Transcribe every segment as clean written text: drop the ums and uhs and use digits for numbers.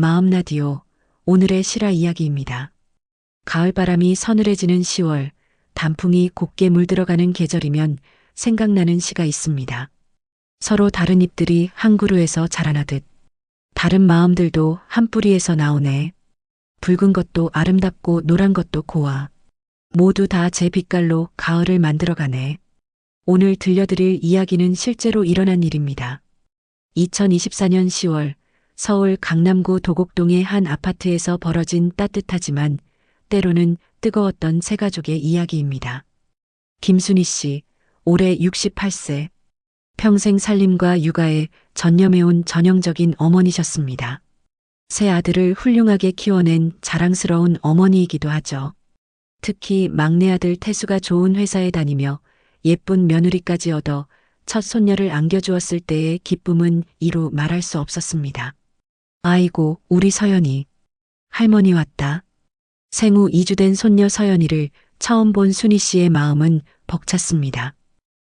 마음 라디오 오늘의 실화 이야기입니다. 가을바람이 서늘해지는 10월, 단풍이 곱게 물들어가는 계절이면 생각나는 시가 있습니다. 서로 다른 잎들이 한 그루에서 자라나듯 다른 마음들도 한 뿌리에서 나오네. 붉은 것도 아름답고 노란 것도 고와. 모두 다 제 빛깔로 가을을 만들어가네. 오늘 들려드릴 이야기는 실제로 일어난 일입니다. 2024년 10월 서울 강남구 도곡동의 한 아파트에서 벌어진 따뜻하지만 때로는 뜨거웠던 세 가족의 이야기입니다. 김순희 씨, 올해 68세. 평생 살림과 육아에 전념해온 전형적인 어머니셨습니다. 세 아들을 훌륭하게 키워낸 자랑스러운 어머니이기도 하죠. 특히 막내 아들 태수가 좋은 회사에 다니며 예쁜 며느리까지 얻어 첫 손녀를 안겨주었을 때의 기쁨은 이루 말할 수 없었습니다. 아이고, 우리 서연이. 할머니 왔다. 생후 2주 된 손녀 서연이를 처음 본 순희 씨의 마음은 벅찼습니다.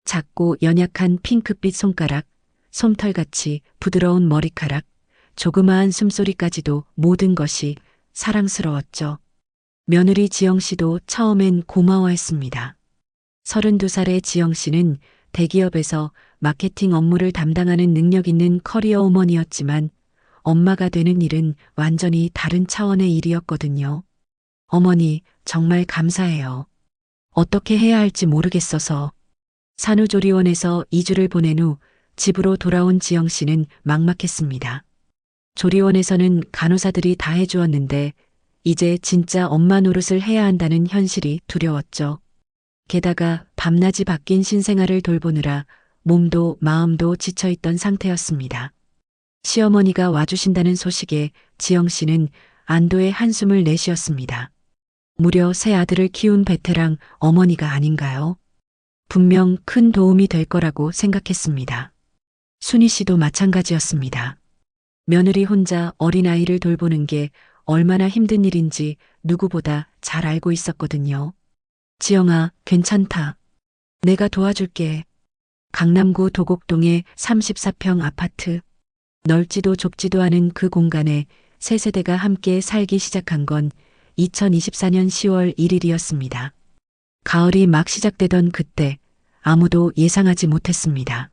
작고 연약한 핑크빛 손가락, 솜털같이 부드러운 머리카락, 조그마한 숨소리까지도 모든 것이 사랑스러웠죠. 며느리 지영 씨도 처음엔 고마워했습니다. 32살의 지영 씨는 대기업에서 마케팅 업무를 담당하는 능력 있는 커리어 우먼이었지만 엄마가 되는 일은 완전히 다른 차원의 일이었거든요. 어머니, 정말 감사해요. 어떻게 해야 할지 모르겠어서. 산후조리원에서 2주를 보낸 후 집으로 돌아온 지영 씨는 막막했습니다. 조리원에서는 간호사들이 다 해주었는데 이제 진짜 엄마 노릇을 해야 한다는 현실이 두려웠죠. 게다가 밤낮이 바뀐 신생아를 돌보느라 몸도 마음도 지쳐있던 상태였습니다. 시어머니가 와주신다는 소식에 지영 씨는 안도의 한숨을 내쉬었습니다. 무려 세 아들을 키운 베테랑 어머니가 아닌가요? 분명 큰 도움이 될 거라고 생각했습니다. 순희 씨도 마찬가지였습니다. 며느리 혼자 어린아이를 돌보는 게 얼마나 힘든 일인지 누구보다 잘 알고 있었거든요. 지영아, 괜찮다. 내가 도와줄게. 강남구 도곡동의 34평 아파트. 넓지도 좁지도 않은 그 공간에 세 세대가 함께 살기 시작한 건 2024년 10월 1일이었습니다. 가을이 막 시작되던 그때 아무도 예상하지 못했습니다.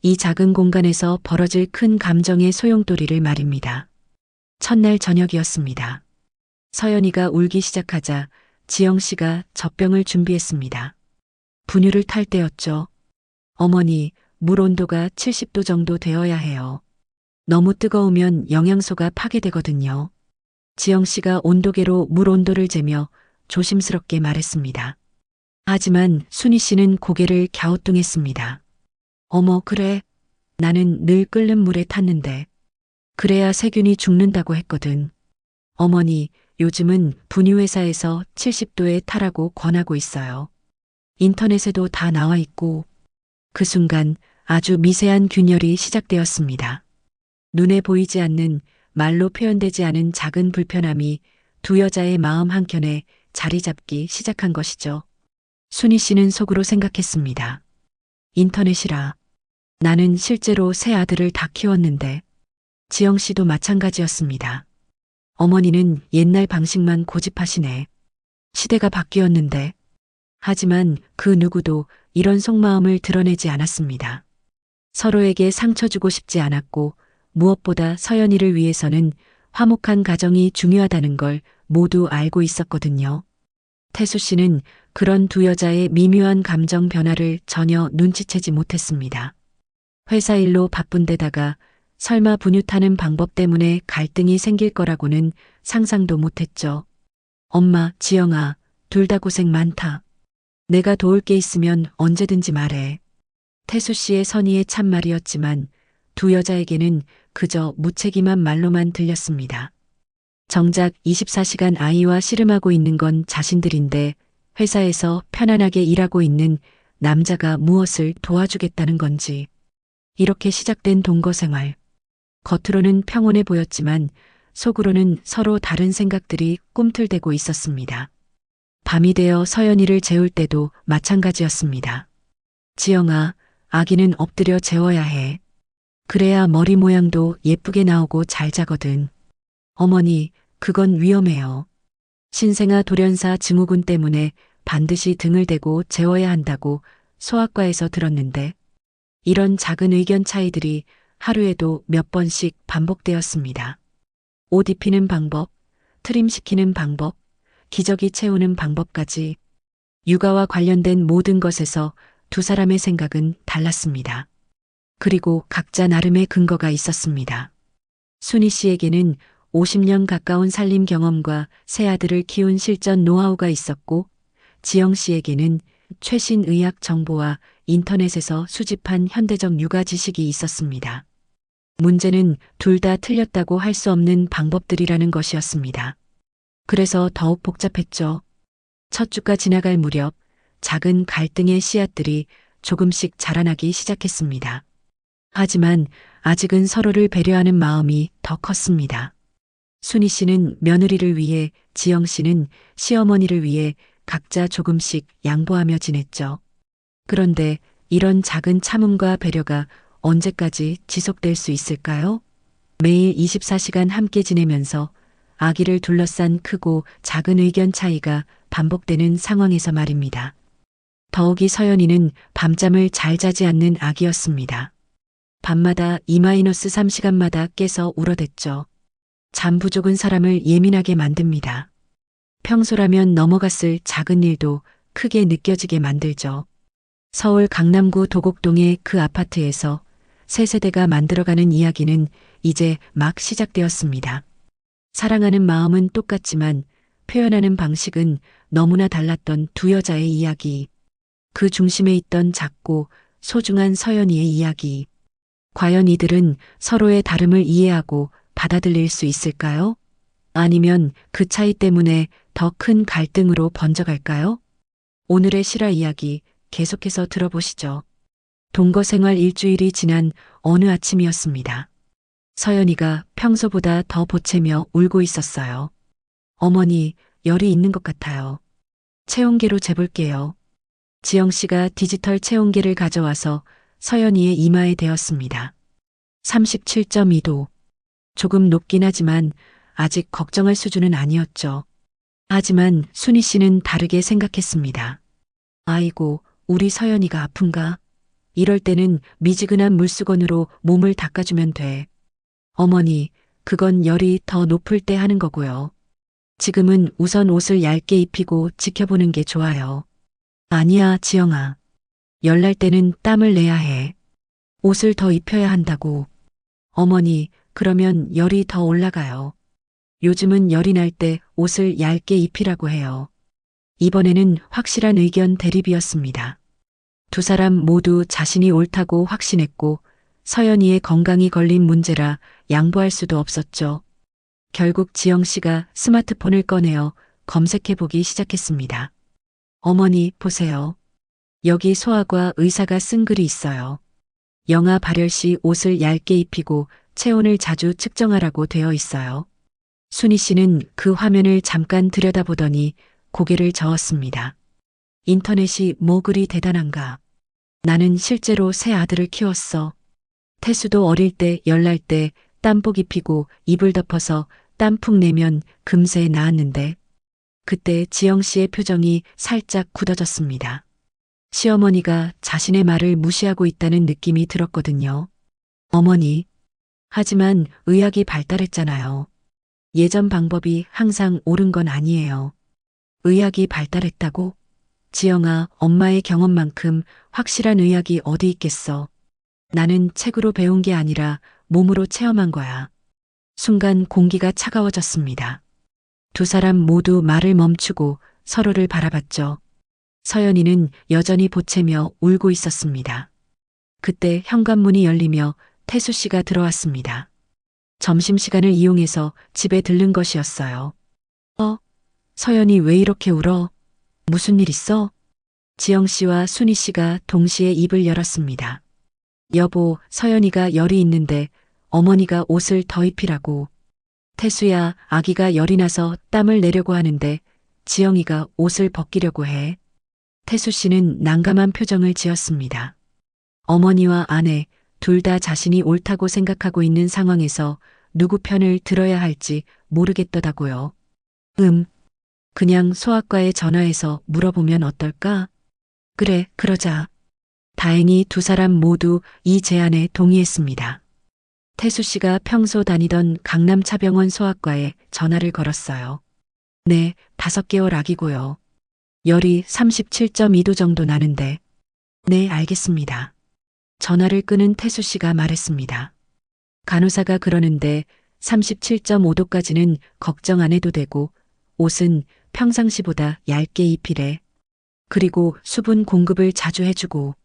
이 작은 공간에서 벌어질 큰 감정의 소용돌이를 말입니다. 첫날 저녁이었습니다. 서연이가 울기 시작하자 지영 씨가 젖병을 준비했습니다. 분유를 탈 때였죠. 어머니, 물 온도가 70도 정도 되어야 해요. 너무 뜨거우면 영양소가 파괴되거든요. 지영 씨가 온도계로 물 온도를 재며 조심스럽게 말했습니다. 하지만 순희 씨는 고개를 갸우뚱했습니다. 어머, 그래. 나는 늘 끓는 물에 탔는데. 그래야 세균이 죽는다고 했거든. 어머니, 요즘은 분유회사에서 70도에 타라고 권하고 있어요. 인터넷에도 다 나와 있고. 그 순간 아주 미세한 균열이 시작되었습니다. 눈에 보이지 않는, 말로 표현되지 않은 작은 불편함이 두 여자의 마음 한켠에 자리 잡기 시작한 것이죠. 순희 씨는 속으로 생각했습니다. 인터넷이라. 나는 실제로 세 아들을 다 키웠는데. 지영 씨도 마찬가지였습니다. 어머니는 옛날 방식만 고집하시네. 시대가 바뀌었는데. 하지만 그 누구도 이런 속마음을 드러내지 않았습니다. 서로에게 상처 주고 싶지 않았고 무엇보다 서연이를 위해서는 화목한 가정이 중요하다는 걸 모두 알고 있었거든요. 태수 씨는 그런 두 여자의 미묘한 감정 변화를 전혀 눈치채지 못했습니다. 회사 일로 바쁜 데다가 설마 분유 타는 방법 때문에 갈등이 생길 거라고는 상상도 못했죠. 엄마, 지영아, 둘 다 고생 많다. 내가 도울 게 있으면 언제든지 말해. 태수 씨의 선의의 참말이었지만 두 여자에게는 그저 무책임한 말로만 들렸습니다. 정작 24시간 아이와 씨름하고 있는 건 자신들인데 회사에서 편안하게 일하고 있는 남자가 무엇을 도와주겠다는 건지. 이렇게 시작된 동거 생활. 겉으로는 평온해 보였지만 속으로는 서로 다른 생각들이 꿈틀대고 있었습니다. 밤이 되어 서연이를 재울 때도 마찬가지였습니다. 지영아, 아기는 엎드려 재워야 해. 그래야 머리 모양도 예쁘게 나오고 잘 자거든. 어머니, 그건 위험해요. 신생아 돌연사 증후군 때문에 반드시 등을 대고 재워야 한다고 소아과에서 들었는데 이런 작은 의견 차이들이 하루에도 몇 번씩 반복되었습니다. 옷 입히는 방법, 트림시키는 방법, 기저귀 채우는 방법까지 육아와 관련된 모든 것에서 두 사람의 생각은 달랐습니다. 그리고 각자 나름의 근거가 있었습니다. 순희 씨에게는 50년 가까운 살림 경험과 세 아들을 키운 실전 노하우가 있었고 지영 씨에게는 최신 의학 정보와 인터넷에서 수집한 현대적 육아 지식이 있었습니다. 문제는 둘 다 틀렸다고 할 수 없는 방법들이라는 것이었습니다. 그래서 더욱 복잡했죠. 첫 주가 지나갈 무렵 작은 갈등의 씨앗들이 조금씩 자라나기 시작했습니다. 하지만 아직은 서로를 배려하는 마음이 더 컸습니다. 순희 씨는 며느리를 위해, 지영 씨는 시어머니를 위해 각자 조금씩 양보하며 지냈죠. 그런데 이런 작은 참음과 배려가 언제까지 지속될 수 있을까요? 매일 24시간 함께 지내면서 아기를 둘러싼 크고 작은 의견 차이가 반복되는 상황에서 말입니다. 더욱이 서연이는 밤잠을 잘 자지 않는 아기였습니다. 밤마다 2-3시간마다 깨서 울어댔죠. 잠 부족은 사람을 예민하게 만듭니다. 평소라면 넘어갔을 작은 일도 크게 느껴지게 만들죠. 서울 강남구 도곡동의 그 아파트에서 새 세대가 만들어가는 이야기는 이제 막 시작되었습니다. 사랑하는 마음은 똑같지만 표현하는 방식은 너무나 달랐던 두 여자의 이야기. 그 중심에 있던 작고 소중한 서연이의 이야기. 과연 이들은 서로의 다름을 이해하고 받아들일 수 있을까요? 아니면 그 차이 때문에 더 큰 갈등으로 번져갈까요? 오늘의 실화 이야기 계속해서 들어보시죠. 동거 생활 일주일이 지난 어느 아침이었습니다. 서연이가 평소보다 더 보채며 울고 있었어요. 어머니, 열이 있는 것 같아요. 체온계로 재볼게요. 지영 씨가 디지털 체온계를 가져와서 서연이의 이마에 대었습니다. 37.2도. 조금 높긴 하지만 아직 걱정할 수준은 아니었죠. 하지만 순희 씨는 다르게 생각했습니다. 아이고, 우리 서연이가 아픈가? 이럴 때는 미지근한 물수건으로 몸을 닦아주면 돼. 어머니, 그건 열이 더 높을 때 하는 거고요. 지금은 우선 옷을 얇게 입히고 지켜보는 게 좋아요. 아니야, 지영아. 열 날 때는 땀을 내야 해. 옷을 더 입혀야 한다고. 어머니, 그러면 열이 더 올라가요. 요즘은 열이 날 때 옷을 얇게 입히라고 해요. 이번에는 확실한 의견 대립이었습니다. 두 사람 모두 자신이 옳다고 확신했고 서연이의 건강이 걸린 문제라 양보할 수도 없었죠. 결국 지영 씨가 스마트폰을 꺼내어 검색해 보기 시작했습니다. 어머니, 보세요. 여기 소아과 의사가 쓴 글이 있어요. 영아 발열 시 옷을 얇게 입히고 체온을 자주 측정하라고 되어 있어요. 순희 씨는 그 화면을 잠깐 들여다보더니 고개를 저었습니다. 인터넷이 뭐 그리 대단한가. 나는 실제로 새 아들을 키웠어. 태수도 어릴 때 열날 때 땀복 입히고 이불 덮어서 땀 푹 내면 금세 나았는데 그때 지영 씨의 표정이 살짝 굳어졌습니다. 시어머니가 자신의 말을 무시하고 있다는 느낌이 들었거든요. 어머니. 하지만 의학이 발달했잖아요. 예전 방법이 항상 옳은 건 아니에요. 의학이 발달했다고? 지영아, 엄마의 경험만큼 확실한 의학이 어디 있겠어. 나는 책으로 배운 게 아니라 몸으로 체험한 거야. 순간 공기가 차가워졌습니다. 두 사람 모두 말을 멈추고 서로를 바라봤죠. 서연이는 여전히 보채며 울고 있었습니다. 그때 현관문이 열리며 태수 씨가 들어왔습니다. 점심시간을 이용해서 집에 들른 것이었어요. 서연이 왜 이렇게 울어? 무슨 일 있어? 지영 씨와 순희 씨가 동시에 입을 열었습니다. 여보, 서연이가 열이 있는데 어머니가 옷을 더 입히라고. 태수야, 아기가 열이 나서 땀을 내려고 하는데 지영이가 옷을 벗기려고 해. 태수 씨는 난감한 표정을 지었습니다. 어머니와 아내 둘 다 자신이 옳다고 생각하고 있는 상황에서 누구 편을 들어야 할지 모르겠더라고요. 그냥 소아과에 전화해서 물어보면 어떨까? 그래, 그러자. 다행히 두 사람 모두 이 제안에 동의했습니다. 태수 씨가 평소 다니던 강남차병원 소아과에 전화를 걸었어요. 네, 5개월 아기고요. 열이 37.2도 정도 나는데. 네, 알겠습니다. 전화를 끊은 태수 씨가 말했습니다. 간호사가 그러는데 37.5도까지는 걱정 안 해도 되고 옷은 평상시보다 얇게 입히래. 그리고 수분 공급을 자주 해주고.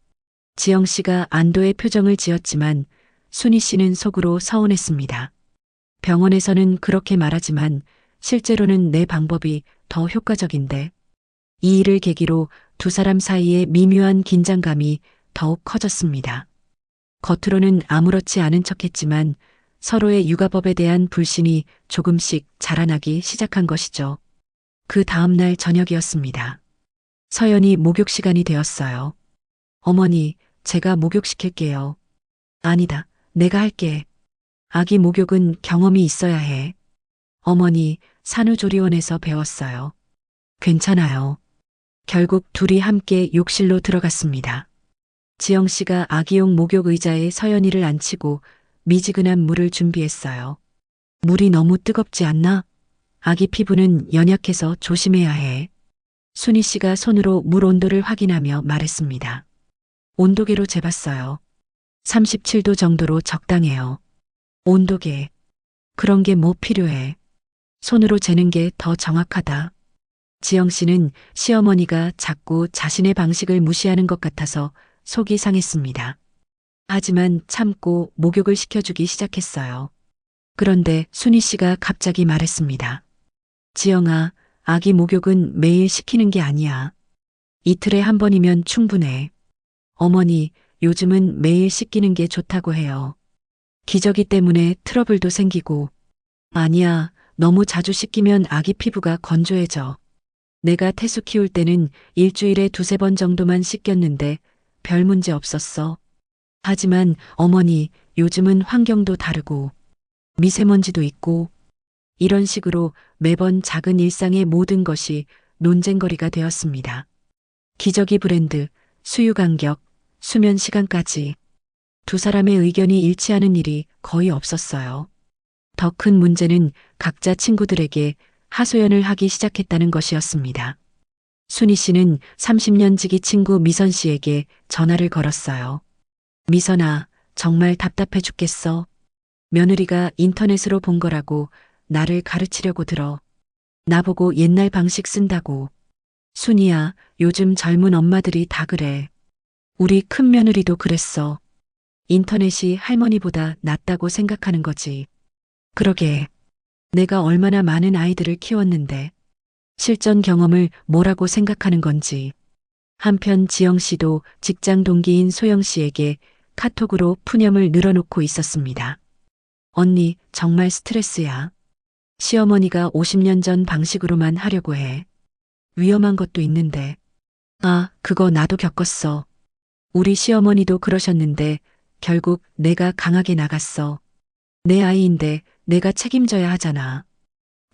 지영 씨가 안도의 표정을 지었지만 순희 씨는 속으로 서운했습니다. 병원에서는 그렇게 말하지만 실제로는 내 방법이 더 효과적인데. 이 일을 계기로 두 사람 사이의 미묘한 긴장감이 더욱 커졌습니다. 겉으로는 아무렇지 않은 척했지만 서로의 육아법에 대한 불신이 조금씩 자라나기 시작한 것이죠. 그 다음날 저녁이었습니다. 서연이 목욕 시간이 되었어요. 어머니, 제가 목욕시킬게요. 아니다, 내가 할게. 아기 목욕은 경험이 있어야 해. 어머니, 산후조리원에서 배웠어요. 괜찮아요. 결국 둘이 함께 욕실로 들어갔습니다. 지영 씨가 아기용 목욕 의자에 서연이를 앉히고 미지근한 물을 준비했어요. 물이 너무 뜨겁지 않나? 아기 피부는 연약해서 조심해야 해. 순희 씨가 손으로 물 온도를 확인하며 말했습니다. 온도계로 재봤어요. 37도 정도로 적당해요. 온도계. 그런 게 뭐 필요해. 손으로 재는 게 더 정확하다. 지영 씨는 시어머니가 자꾸 자신의 방식을 무시하는 것 같아서 속이 상했습니다. 하지만 참고 목욕을 시켜주기 시작했어요. 그런데 순희 씨가 갑자기 말했습니다. 지영아, 아기 목욕은 매일 시키는 게 아니야. 이틀에 한 번이면 충분해. 어머니, 요즘은 매일 씻기는 게 좋다고 해요. 기저귀 때문에 트러블도 생기고. 아니야, 너무 자주 씻기면 아기 피부가 건조해져. 내가 태수 키울 때는 일주일에 2~3번 정도만 씻겼는데 별 문제 없었어. 하지만 어머니, 요즘은 환경도 다르고 미세먼지도 있고 이런 식으로 매번 작은 일상의 모든 것이 논쟁거리가 되었습니다. 기저귀 브랜드, 수유 간격, 수면 시간까지 두 사람의 의견이 일치하는 일이 거의 없었어요. 더 큰 문제는 각자 친구들에게 하소연을 하기 시작했다는 것이었습니다. 순희 씨는 30년 지기 친구 미선 씨에게 전화를 걸었어요. 미선아, 정말 답답해 죽겠어. 며느리가 인터넷으로 본 거라고 나를 가르치려고 들어. 나보고 옛날 방식 쓴다고. 순희야, 요즘 젊은 엄마들이 다 그래. 우리 큰 며느리도 그랬어. 인터넷이 할머니보다 낫다고 생각하는 거지. 그러게. 내가 얼마나 많은 아이들을 키웠는데 실전 경험을 뭐라고 생각하는 건지. 한편 지영 씨도 직장 동기인 소영 씨에게 카톡으로 푸념을 늘어놓고 있었습니다. 언니, 정말 스트레스야. 시어머니가 50년 전 방식으로만 하려고 해. 위험한 것도 있는데. 아, 그거 나도 겪었어. 우리 시어머니도 그러셨는데 결국 내가 강하게 나갔어. 내 아이인데 내가 책임져야 하잖아.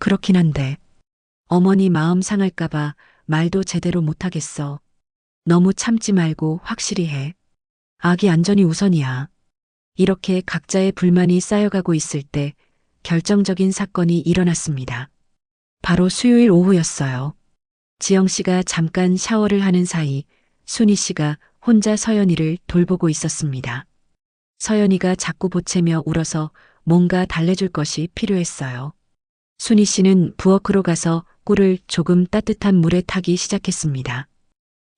그렇긴 한데. 어머니 마음 상할까봐 말도 제대로 못하겠어. 너무 참지 말고 확실히 해. 아기 안전이 우선이야. 이렇게 각자의 불만이 쌓여가고 있을 때 결정적인 사건이 일어났습니다. 바로 수요일 오후였어요. 지영 씨가 잠깐 샤워를 하는 사이 순희 씨가 혼자 서연이를 돌보고 있었습니다. 서연이가 자꾸 보채며 울어서 뭔가 달래줄 것이 필요했어요. 순희 씨는 부엌으로 가서 꿀을 조금 따뜻한 물에 타기 시작했습니다.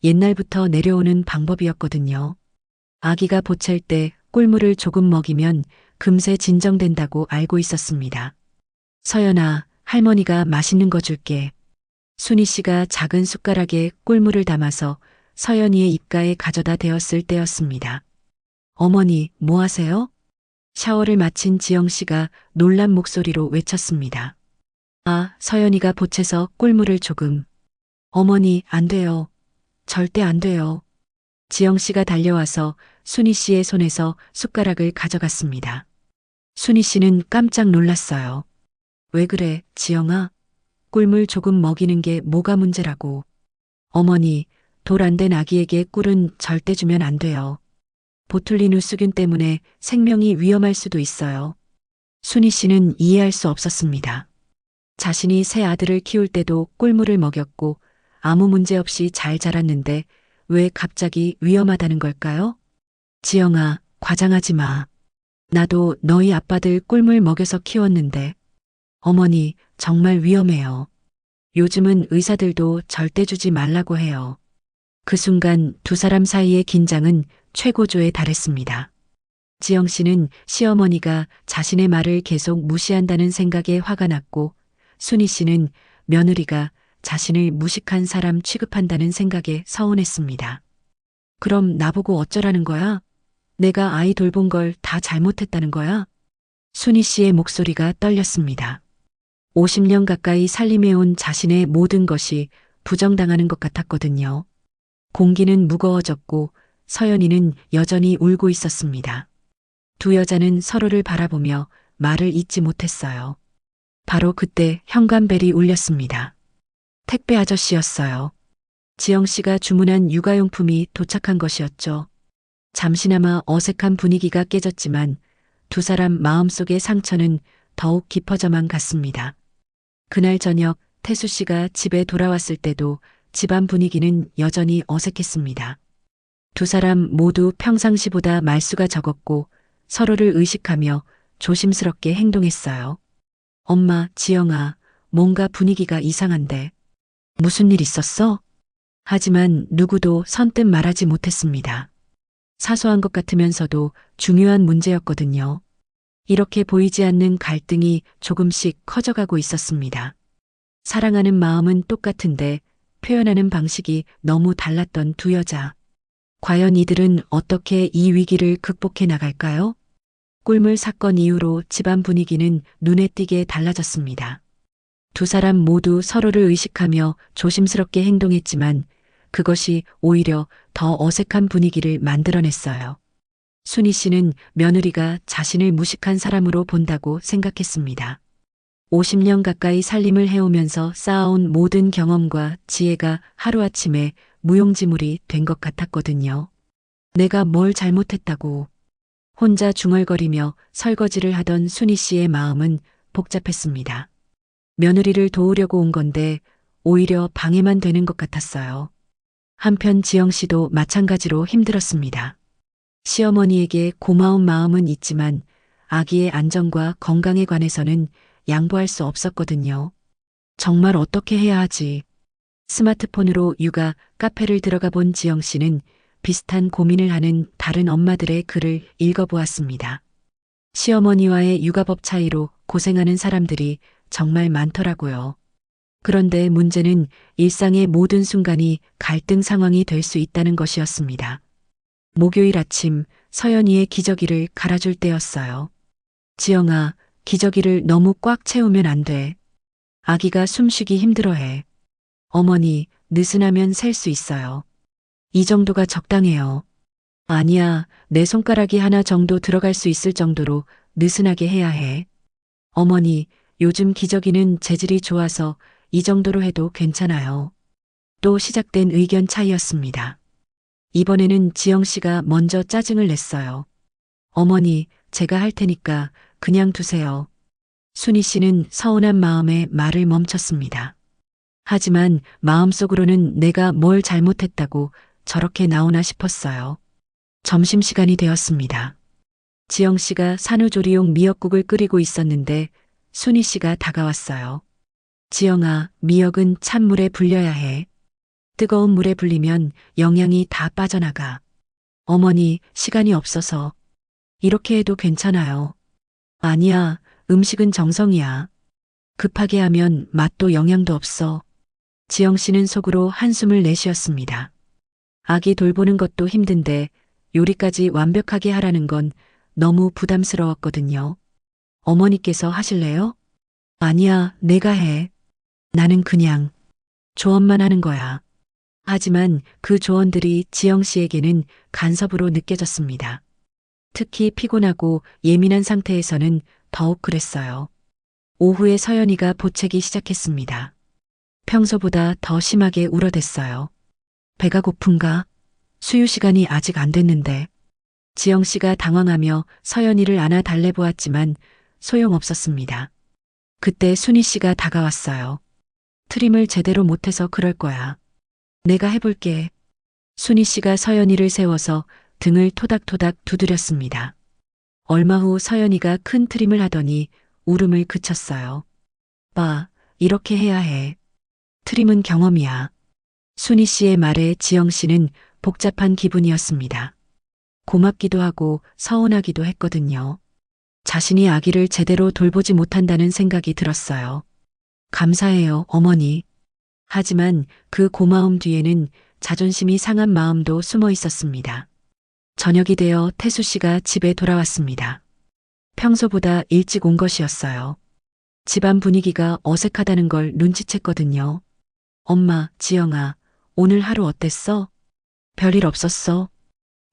옛날부터 내려오는 방법이었거든요. 아기가 보챌 때 꿀물을 조금 먹이면 금세 진정된다고 알고 있었습니다. 서연아, 할머니가 맛있는 거 줄게. 순희 씨가 작은 숟가락에 꿀물을 담아서 서연이의 입가에 가져다 대었을 때였습니다. 어머니, 뭐 하세요? 샤워를 마친 지영 씨가 놀란 목소리로 외쳤습니다. 아, 서연이가 보채서 꿀물을 조금. 어머니, 안 돼요. 절대 안 돼요. 지영 씨가 달려와서 순희 씨의 손에서 숟가락을 가져갔습니다. 순희 씨는 깜짝 놀랐어요. 왜 그래, 지영아? 꿀물 조금 먹이는 게 뭐가 문제라고. 어머니, 돌 안 된 아기에게 꿀은 절대 주면 안 돼요. 보툴리누스균 때문에 생명이 위험할 수도 있어요. 순희 씨는 이해할 수 없었습니다. 자신이 새 아들을 키울 때도 꿀물을 먹였고 아무 문제 없이 잘 자랐는데 왜 갑자기 위험하다는 걸까요? 지영아, 과장하지 마. 나도 너희 아빠들 꿀물 먹여서 키웠는데. 어머니, 정말 위험해요. 요즘은 의사들도 절대 주지 말라고 해요. 그 순간 두 사람 사이의 긴장은 최고조에 달했습니다. 지영 씨는 시어머니가 자신의 말을 계속 무시한다는 생각에 화가 났고, 순희 씨는 며느리가 자신을 무식한 사람 취급한다는 생각에 서운했습니다. 그럼 나보고 어쩌라는 거야? 내가 아이 돌본 걸 다 잘못했다는 거야? 순희 씨의 목소리가 떨렸습니다. 50년 가까이 살림해온 자신의 모든 것이 부정당하는 것 같았거든요. 공기는 무거워졌고 서연이는 여전히 울고 있었습니다. 두 여자는 서로를 바라보며 말을 잇지 못했어요. 바로 그때 현관벨이 울렸습니다. 택배 아저씨였어요. 지영 씨가 주문한 육아용품이 도착한 것이었죠. 잠시나마 어색한 분위기가 깨졌지만 두 사람 마음속의 상처는 더욱 깊어져만 갔습니다. 그날 저녁 태수 씨가 집에 돌아왔을 때도 집안 분위기는 여전히 어색했습니다. 두 사람 모두 평상시보다 말수가 적었고 서로를 의식하며 조심스럽게 행동했어요. 엄마, 지영아, 뭔가 분위기가 이상한데. 무슨 일 있었어? 하지만 누구도 선뜻 말하지 못했습니다. 사소한 것 같으면서도 중요한 문제였거든요. 이렇게 보이지 않는 갈등이 조금씩 커져가고 있었습니다. 사랑하는 마음은 똑같은데 표현하는 방식이 너무 달랐던 두 여자. 과연 이들은 어떻게 이 위기를 극복해 나갈까요? 꿀물 사건 이후로 집안 분위기는 눈에 띄게 달라졌습니다. 두 사람 모두 서로를 의식하며 조심스럽게 행동했지만 그것이 오히려 더 어색한 분위기를 만들어냈어요. 순희 씨는 며느리가 자신을 무식한 사람으로 본다고 생각했습니다. 50년 가까이 살림을 해오면서 쌓아온 모든 경험과 지혜가 하루아침에 무용지물이 된 것 같았거든요. 내가 뭘 잘못했다고. 혼자 중얼거리며 설거지를 하던 순희 씨의 마음은 복잡했습니다. 며느리를 도우려고 온 건데 오히려 방해만 되는 것 같았어요. 한편 지영 씨도 마찬가지로 힘들었습니다. 시어머니에게 고마운 마음은 있지만 아기의 안전과 건강에 관해서는 양보할 수 없었거든요. 정말 어떻게 해야 하지? 스마트폰으로 육아 카페를 들어가 본 지영 씨는 비슷한 고민을 하는 다른 엄마들의 글을 읽어보았습니다. 시어머니와의 육아법 차이로 고생하는 사람들이 정말 많더라고요. 그런데 문제는 일상의 모든 순간이 갈등 상황이 될 수 있다는 것이었습니다. 목요일 아침 서연이의 기저귀를 갈아줄 때였어요. 지영아, 기저귀를 너무 꽉 채우면 안 돼. 아기가 숨쉬기 힘들어해. 어머니, 느슨하면 셀 수 있어요. 이 정도가 적당해요. 아니야, 내 손가락이 하나 정도 들어갈 수 있을 정도로 느슨하게 해야 해. 어머니, 요즘 기저귀는 재질이 좋아서 이 정도로 해도 괜찮아요. 또 시작된 의견 차이였습니다. 이번에는 지영 씨가 먼저 짜증을 냈어요. 어머니, 제가 할 테니까 그냥 두세요. 순희 씨는 서운한 마음에 말을 멈췄습니다. 하지만 마음속으로는 내가 뭘 잘못했다고 저렇게 나오나 싶었어요. 점심시간이 되었습니다. 지영 씨가 산후조리용 미역국을 끓이고 있었는데 순희 씨가 다가왔어요. 지영아, 미역은 찬물에 불려야 해. 뜨거운 물에 불리면 영양이 다 빠져나가. 어머니, 시간이 없어서. 이렇게 해도 괜찮아요. 아니야, 음식은 정성이야. 급하게 하면 맛도 영양도 없어. 지영 씨는 속으로 한숨을 내쉬었습니다. 아기 돌보는 것도 힘든데 요리까지 완벽하게 하라는 건 너무 부담스러웠거든요. 어머니께서 하실래요? 아니야, 내가 해. 나는 그냥 조언만 하는 거야. 하지만 그 조언들이 지영 씨에게는 간섭으로 느껴졌습니다. 특히 피곤하고 예민한 상태에서는 더욱 그랬어요. 오후에 서연이가 보채기 시작했습니다. 평소보다 더 심하게 울어댔어요. 배가 고픈가? 수유 시간이 아직 안 됐는데. 지영 씨가 당황하며 서연이를 안아 달래보았지만 소용없었습니다. 그때 순희 씨가 다가왔어요. 트림을 제대로 못해서 그럴 거야. 내가 해볼게. 순희 씨가 서연이를 세워서 등을 토닥토닥 두드렸습니다. 얼마 후 서연이가 큰 트림을 하더니 울음을 그쳤어요. 봐, 이렇게 해야 해. 트림은 경험이야. 순희 씨의 말에 지영 씨는 복잡한 기분이었습니다. 고맙기도 하고 서운하기도 했거든요. 자신이 아기를 제대로 돌보지 못한다는 생각이 들었어요. 감사해요, 어머니. 하지만 그 고마움 뒤에는 자존심이 상한 마음도 숨어 있었습니다. 저녁이 되어 태수 씨가 집에 돌아왔습니다. 평소보다 일찍 온 것이었어요. 집안 분위기가 어색하다는 걸 눈치챘거든요. 엄마, 지영아, 오늘 하루 어땠어? 별일 없었어?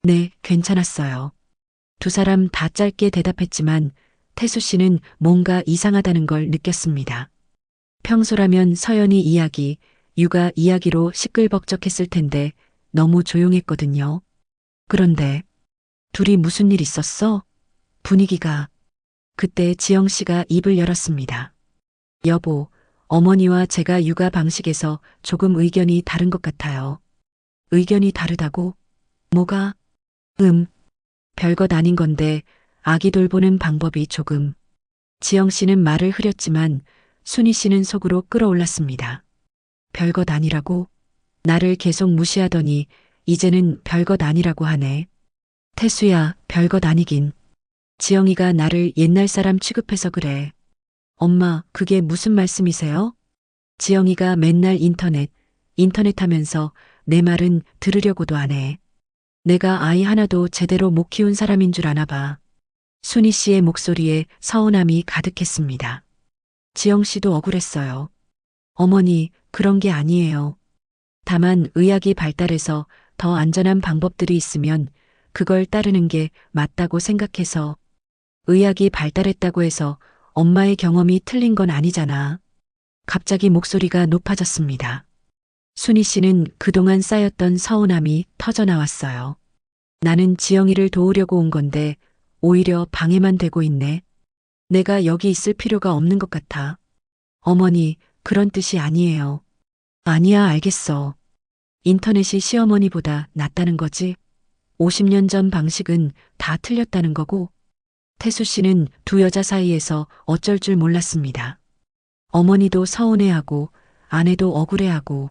네, 괜찮았어요. 두 사람 다 짧게 대답했지만 태수 씨는 뭔가 이상하다는 걸 느꼈습니다. 평소라면 서연이 이야기, 육아 이야기로 시끌벅적했을 텐데 너무 조용했거든요. 그런데 둘이 무슨 일 있었어? 분위기가. 그때 지영 씨가 입을 열었습니다. 여보, 어머니와 제가 육아 방식에서 조금 의견이 다른 것 같아요. 의견이 다르다고? 뭐가? 별것 아닌 건데 아기 돌보는 방법이 조금. 지영 씨는 말을 흐렸지만 순희 씨는 속으로 끓어올랐습니다. 별것 아니라고? 나를 계속 무시하더니 이제는 별것 아니라고 하네. 태수야, 별것 아니긴. 지영이가 나를 옛날 사람 취급해서 그래. 엄마, 그게 무슨 말씀이세요? 지영이가 맨날 인터넷 하면서 내 말은 들으려고도 안 해. 내가 아이 하나도 제대로 못 키운 사람인 줄 아나 봐. 순희 씨의 목소리에 서운함이 가득했습니다. 지영 씨도 억울했어요. 어머니, 그런 게 아니에요. 다만 의학이 발달해서 더 안전한 방법들이 있으면 그걸 따르는 게 맞다고 생각해서. 의학이 발달했다고 해서 엄마의 경험이 틀린 건 아니잖아. 갑자기 목소리가 높아졌습니다. 순희 씨는 그동안 쌓였던 서운함이 터져나왔어요. 나는 지영이를 도우려고 온 건데 오히려 방해만 되고 있네. 내가 여기 있을 필요가 없는 것 같아. 어머니, 그런 뜻이 아니에요. 아니야, 알겠어. 인터넷이 시어머니보다 낫다는 거지. 50년 전 방식은 다 틀렸다는 거고. 태수 씨는 두 여자 사이에서 어쩔 줄 몰랐습니다. 어머니도 서운해하고 아내도 억울해하고.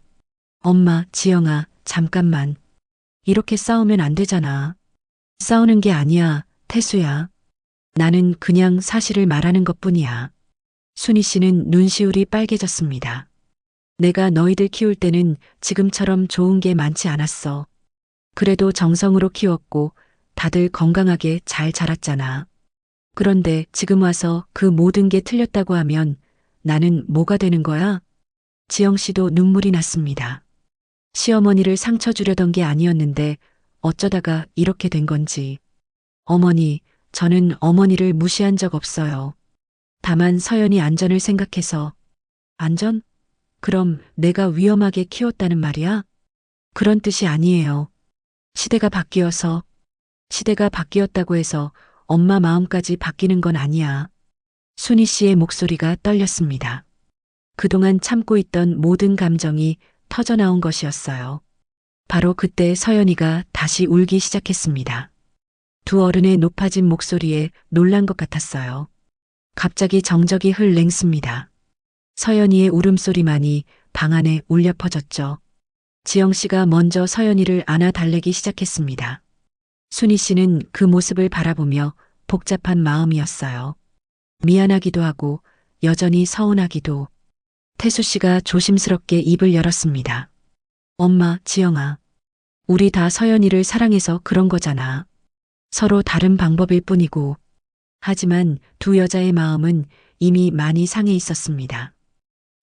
엄마, 지영아, 잠깐만. 이렇게 싸우면 안 되잖아. 싸우는 게 아니야, 태수야. 나는 그냥 사실을 말하는 것뿐이야. 순희 씨는 눈시울이 빨개졌습니다. 내가 너희들 키울 때는 지금처럼 좋은 게 많지 않았어. 그래도 정성으로 키웠고 다들 건강하게 잘 자랐잖아. 그런데 지금 와서 그 모든 게 틀렸다고 하면 나는 뭐가 되는 거야? 지영 씨도 눈물이 났습니다. 시어머니를 상처 주려던 게 아니었는데 어쩌다가 이렇게 된 건지. 어머니, 저는 어머니를 무시한 적 없어요. 다만 서연이 안전을 생각해서. 안전? 그럼 내가 위험하게 키웠다는 말이야? 그런 뜻이 아니에요. 시대가 바뀌었다고 해서 엄마 마음까지 바뀌는 건 아니야. 순희 씨의 목소리가 떨렸습니다. 그동안 참고 있던 모든 감정이 터져나온 것이었어요. 바로 그때 서연이가 다시 울기 시작했습니다. 두 어른의 높아진 목소리에 놀란 것 같았어요. 갑자기 정적이 흘랭습니다. 서연이의 울음소리만이 방 안에 울려 퍼졌죠. 지영 씨가 먼저 서연이를 안아 달래기 시작했습니다. 순희 씨는 그 모습을 바라보며 복잡한 마음이었어요. 미안하기도 하고 여전히 서운하기도. 태수 씨가 조심스럽게 입을 열었습니다. 엄마, 지영아. 우리 다 서연이를 사랑해서 그런 거잖아. 서로 다른 방법일 뿐이고. 하지만 두 여자의 마음은 이미 많이 상해 있었습니다.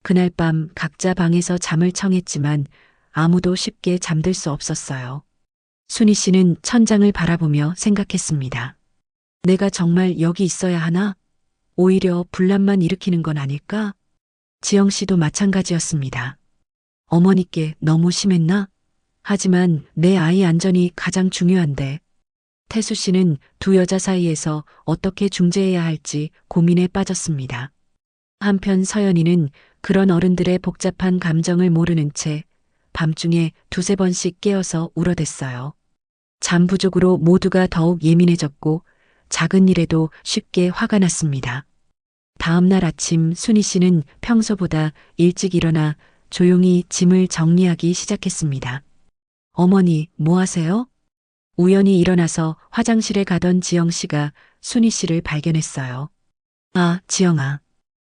그날 밤 각자 방에서 잠을 청했지만 아무도 쉽게 잠들 수 없었어요. 순희 씨는 천장을 바라보며 생각했습니다. 내가 정말 여기 있어야 하나? 오히려 분란만 일으키는 건 아닐까? 지영 씨도 마찬가지였습니다. 어머니께 너무 심했나? 하지만 내 아이 안전이 가장 중요한데. 태수 씨는 두 여자 사이에서 어떻게 중재해야 할지 고민에 빠졌습니다. 한편 서연이는 그런 어른들의 복잡한 감정을 모르는 채 밤중에 두세 번씩 깨어서 울어댔어요. 잠 부족으로 모두가 더욱 예민해졌고 작은 일에도 쉽게 화가 났습니다. 다음 날 아침 순희 씨는 평소보다 일찍 일어나 조용히 짐을 정리하기 시작했습니다. 어머니, 뭐 하세요? 우연히 일어나서 화장실에 가던 지영 씨가 순희 씨를 발견했어요. 아, 지영아.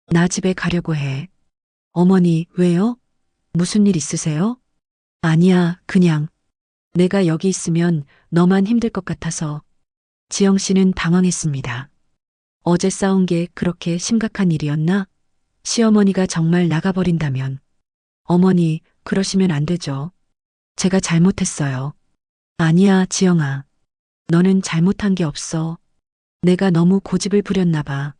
나 집에 가려고 해. 어머니, 왜요? 무슨 일 있으세요? 아니야, 그냥. 내가 여기 있으면 너만 힘들 것 같아서. 지영 씨는 당황했습니다. 어제 싸운 게 그렇게 심각한 일이었나? 시어머니가 정말 나가버린다면. 어머니, 그러시면 안 되죠. 제가 잘못했어요. 아니야, 지영아. 너는 잘못한 게 없어. 내가 너무 고집을 부렸나 봐.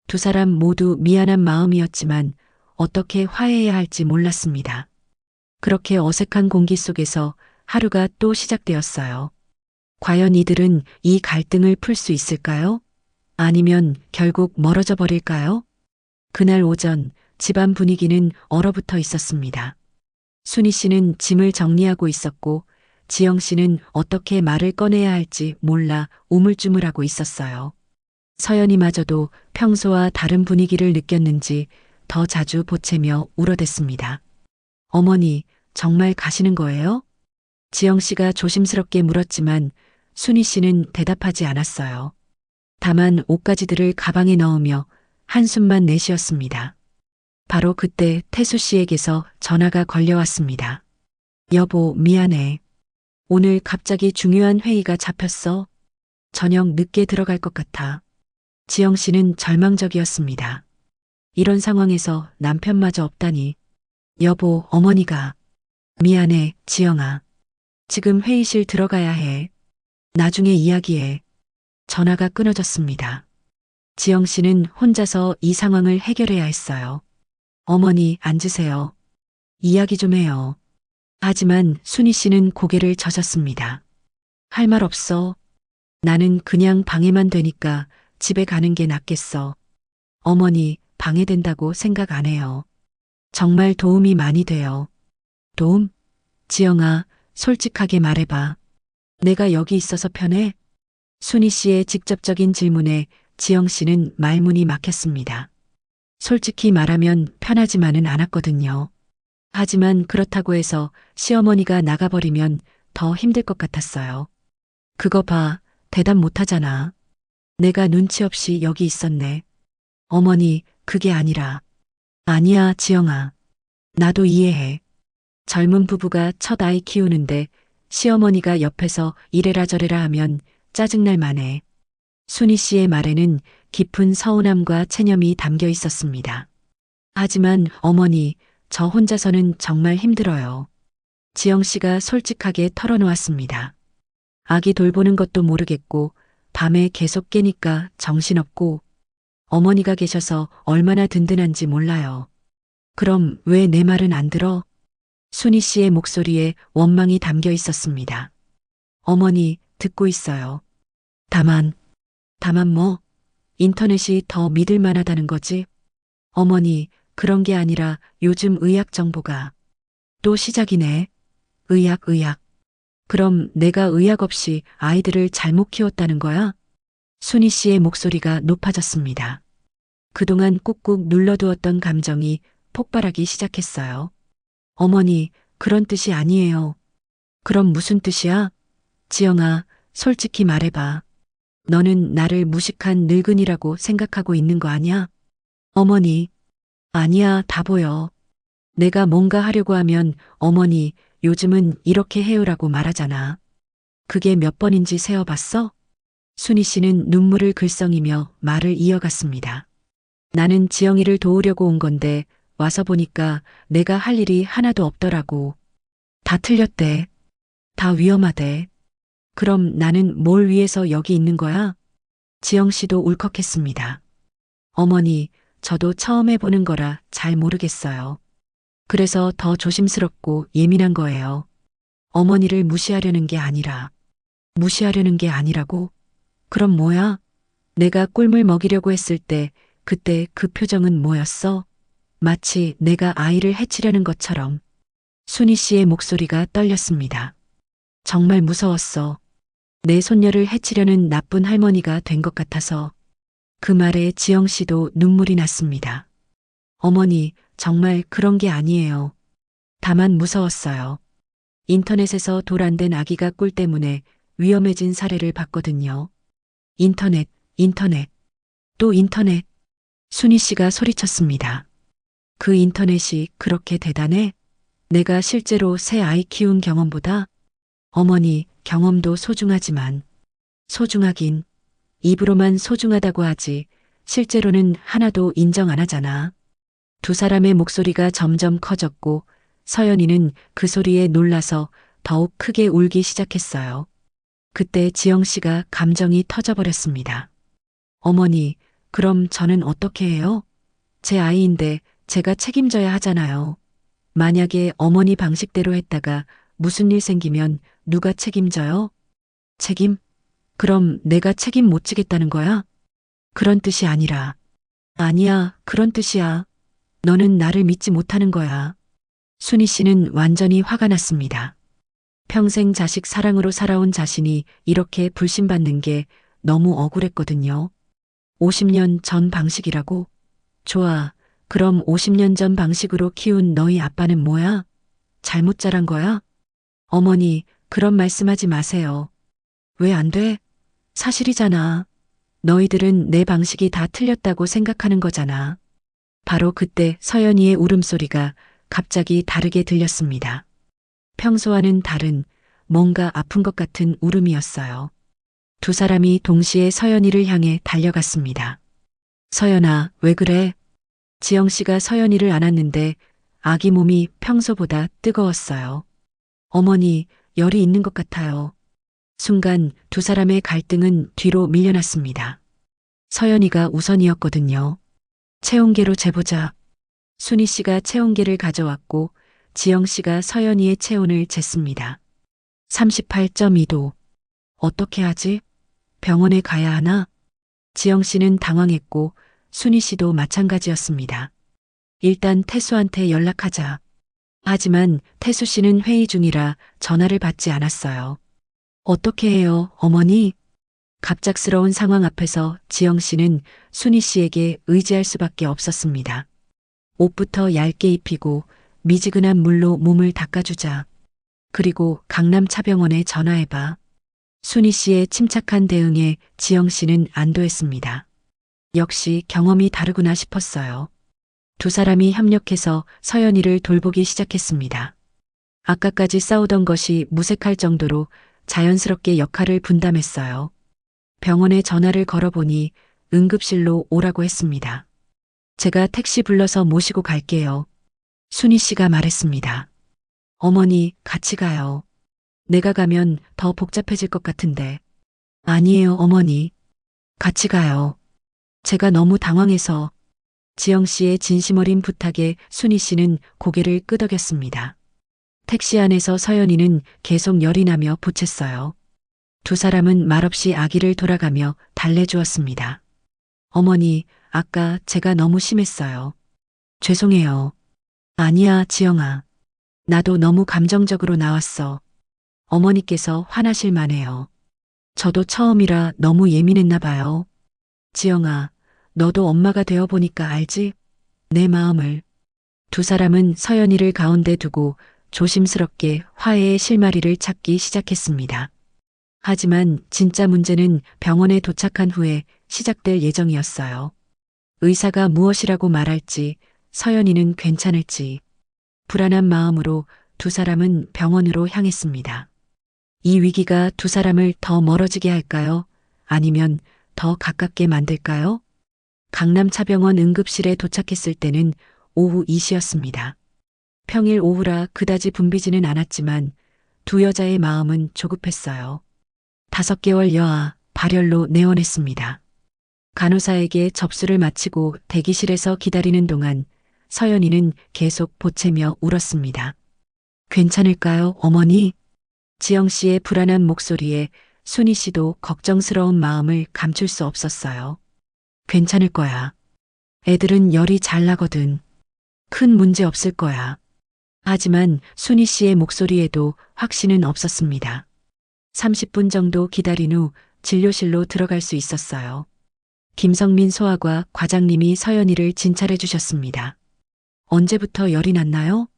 두 사람 모두 미안한 마음이었지만 어떻게 화해해야 할지 몰랐습니다. 그렇게 어색한 공기 속에서 하루가 또 시작되었어요. 과연 이들은 이 갈등을 풀 수 있을까요? 아니면 결국 멀어져 버릴까요? 그날 오전 집안 분위기는 얼어붙어 있었습니다. 순희 씨는 짐을 정리하고 있었고 지영 씨는 어떻게 말을 꺼내야 할지 몰라 우물쭈물하고 있었어요. 서연이마저도 평소와 다른 분위기를 느꼈는지 더 자주 보채며 울어댔습니다. 어머니, 정말 가시는 거예요? 지영 씨가 조심스럽게 물었지만 순희 씨는 대답하지 않았어요. 다만 옷가지들을 가방에 넣으며 한숨만 내쉬었습니다. 바로 그때 태수 씨에게서 전화가 걸려왔습니다. 여보, 미안해. 오늘 갑자기 중요한 회의가 잡혔어. 저녁 늦게 들어갈 것 같아. 지영 씨는 절망적이었습니다. 이런 상황에서 남편마저 없다니. 여보, 어머니가. 미안해, 지영아. 지금 회의실 들어가야 해. 나중에 이야기해. 전화가 끊어졌습니다. 지영 씨는 혼자서 이 상황을 해결해야 했어요. 어머니, 앉으세요. 이야기 좀 해요. 하지만 순희 씨는 고개를 젓었습니다. 할 말 없어. 나는 그냥 방해만 되니까 집에 가는 게 낫겠어. 어머니, 방해된다고 생각 안 해요. 정말 도움이 많이 돼요. 도움? 지영아, 솔직하게 말해봐. 내가 여기 있어서 편해? 순희 씨의 직접적인 질문에 지영 씨는 말문이 막혔습니다. 솔직히 말하면 편하지만은 않았거든요. 하지만 그렇다고 해서 시어머니가 나가버리면 더 힘들 것 같았어요. 그거 봐, 대답 못하잖아. 내가 눈치 없이 여기 있었네. 어머니, 그게 아니라. 아니야, 지영아. 나도 이해해. 젊은 부부가 첫 아이 키우는데 시어머니가 옆에서 이래라 저래라 하면 짜증날 만해. 순희 씨의 말에는 깊은 서운함과 체념이 담겨 있었습니다. 하지만 어머니, 저 혼자서는 정말 힘들어요. 지영 씨가 솔직하게 털어놓았습니다. 아기 돌보는 것도 모르겠고 밤에 계속 깨니까 정신없고 어머니가 계셔서 얼마나 든든한지 몰라요. 그럼 왜 내 말은 안 들어? 순희 씨의 목소리에 원망이 담겨 있었습니다. 어머니, 듣고 있어요. 다만 뭐? 인터넷이 더 믿을 만하다는 거지? 어머니, 그런 게 아니라 요즘 의학 정보가 또 시작이네. 의학. 그럼 내가 의학 없이 아이들을 잘못 키웠다는 거야? 순희 씨의 목소리가 높아졌습니다. 그동안 꾹꾹 눌러두었던 감정이 폭발하기 시작했어요. 어머니, 그런 뜻이 아니에요. 그럼 무슨 뜻이야? 지영아, 솔직히 말해봐. 너는 나를 무식한 늙은이라고 생각하고 있는 거 아니야? 어머니, 아니야, 다 보여. 내가 뭔가 하려고 하면 어머니, 요즘은 이렇게 해요라고 말하잖아. 그게 몇 번인지 세어봤어? 순희 씨는 눈물을 글썽이며 말을 이어갔습니다. 나는 지영이를 도우려고 온 건데 와서 보니까 내가 할 일이 하나도 없더라고. 다 틀렸대. 다 위험하대. 그럼 나는 뭘 위해서 여기 있는 거야? 지영 씨도 울컥했습니다. 어머니, 저도 처음 해보는 거라 잘 모르겠어요. 그래서 더 조심스럽고 예민한 거예요. 어머니를 무시하려는 게 아니라. 무시하려는 게 아니라고? 그럼 뭐야? 내가 꿀물 먹이려고 했을 때 그때 그 표정은 뭐였어? 마치 내가 아이를 해치려는 것처럼. 순희 씨의 목소리가 떨렸습니다. 정말 무서웠어. 내 손녀를 해치려는 나쁜 할머니가 된 것 같아서. 그 말에 지영 씨도 눈물이 났습니다. 어머니, 정말 그런 게 아니에요. 다만 무서웠어요. 인터넷에서 돌 안 된 아기가 꿀 때문에 위험해진 사례를 봤거든요. 인터넷, 인터넷, 또 인터넷. 순희 씨가 소리쳤습니다. 그 인터넷이 그렇게 대단해? 내가 실제로 새 아이 키운 경험보다? 어머니, 경험도 소중하지만. 소중하긴. 입으로만 소중하다고 하지 실제로는 하나도 인정 안 하잖아. 두 사람의 목소리가 점점 커졌고 서연이는 그 소리에 놀라서 더욱 크게 울기 시작했어요. 그때 지영 씨가 감정이 터져버렸습니다. 어머니, 그럼 저는 어떻게 해요? 제 아이인데 제가 책임져야 하잖아요. 만약에 어머니 방식대로 했다가 무슨 일 생기면 누가 책임져요? 책임? 그럼 내가 책임 못 지겠다는 거야? 그런 뜻이 아니라. 아니야, 그런 뜻이야. 너는 나를 믿지 못하는 거야. 순희 씨는 완전히 화가 났습니다. 평생 자식 사랑으로 살아온 자신이 이렇게 불신받는 게 너무 억울했거든요. 50년 전 방식이라고? 좋아. 그럼 50년 전 방식으로 키운 너희 아빠는 뭐야? 잘못 자란 거야? 어머니, 그런 말씀하지 마세요. 왜 안 돼? 사실이잖아. 너희들은 내 방식이 다 틀렸다고 생각하는 거잖아. 바로 그때 서연이의 울음소리가 갑자기 다르게 들렸습니다. 평소와는 다른 뭔가 아픈 것 같은 울음이었어요. 두 사람이 동시에 서연이를 향해 달려갔습니다. 서연아, 왜 그래? 지영 씨가 서연이를 안았는데 아기 몸이 평소보다 뜨거웠어요. 어머니, 열이 있는 것 같아요. 순간 두 사람의 갈등은 뒤로 밀려났습니다. 서연이가 우선이었거든요. 체온계로 재보자. 순희 씨가 체온계를 가져왔고 지영 씨가 서연이의 체온을 쟀습니다. 38.2도. 어떻게 하지? 병원에 가야 하나? 지영 씨는 당황했고 순희 씨도 마찬가지였습니다. 일단 태수한테 연락하자. 하지만 태수 씨는 회의 중이라 전화를 받지 않았어요. 어떻게 해요, 어머니? 갑작스러운 상황 앞에서 지영 씨는 순희 씨에게 의지할 수밖에 없었습니다. 옷부터 얇게 입히고 미지근한 물로 몸을 닦아주자. 그리고 강남차병원에 전화해봐. 순희 씨의 침착한 대응에 지영 씨는 안도했습니다. 역시 경험이 다르구나 싶었어요. 두 사람이 협력해서 서연이를 돌보기 시작했습니다. 아까까지 싸우던 것이 무색할 정도로 자연스럽게 역할을 분담했어요. 병원에 전화를 걸어보니 응급실로 오라고 했습니다. 제가 택시 불러서 모시고 갈게요. 순희 씨가 말했습니다. 어머니, 같이 가요. 내가 가면 더 복잡해질 것 같은데. 아니에요, 어머니. 같이 가요. 제가 너무 당황해서. 지영 씨의 진심 어린 부탁에 순희 씨는 고개를 끄덕였습니다. 택시 안에서 서연이는 계속 열이 나며 보챘어요. 두 사람은 말없이 아기를 돌아가며 달래주었습니다. 어머니, 아까 제가 너무 심했어요. 죄송해요. 아니야, 지영아. 나도 너무 감정적으로 나왔어. 어머니께서 화나실 만해요. 저도 처음이라 너무 예민했나 봐요. 지영아, 너도 엄마가 되어보니까 알지? 내 마음을. 두 사람은 서연이를 가운데 두고 조심스럽게 화해의 실마리를 찾기 시작했습니다. 하지만 진짜 문제는 병원에 도착한 후에 시작될 예정이었어요. 의사가 무엇이라고 말할지, 서연이는 괜찮을지, 불안한 마음으로 두 사람은 병원으로 향했습니다. 이 위기가 두 사람을 더 멀어지게 할까요? 아니면 더 가깝게 만들까요? 강남차병원 응급실에 도착했을 때는 오후 2시였습니다. 평일 오후라 그다지 붐비지는 않았지만 두 여자의 마음은 조급했어요. 5개월 여아 발열로 내원했습니다. 간호사에게 접수를 마치고 대기실에서 기다리는 동안 서연이는 계속 보채며 울었습니다. 괜찮을까요, 어머니? 지영 씨의 불안한 목소리에 순희 씨도 걱정스러운 마음을 감출 수 없었어요. 괜찮을 거야. 애들은 열이 잘 나거든. 큰 문제 없을 거야. 하지만 순희 씨의 목소리에도 확신은 없었습니다. 30분 정도 기다린 후 진료실로 들어갈 수 있었어요. 김성민 소아과 과장님이 서연이를 진찰해 주셨습니다. 언제부터 열이 났나요?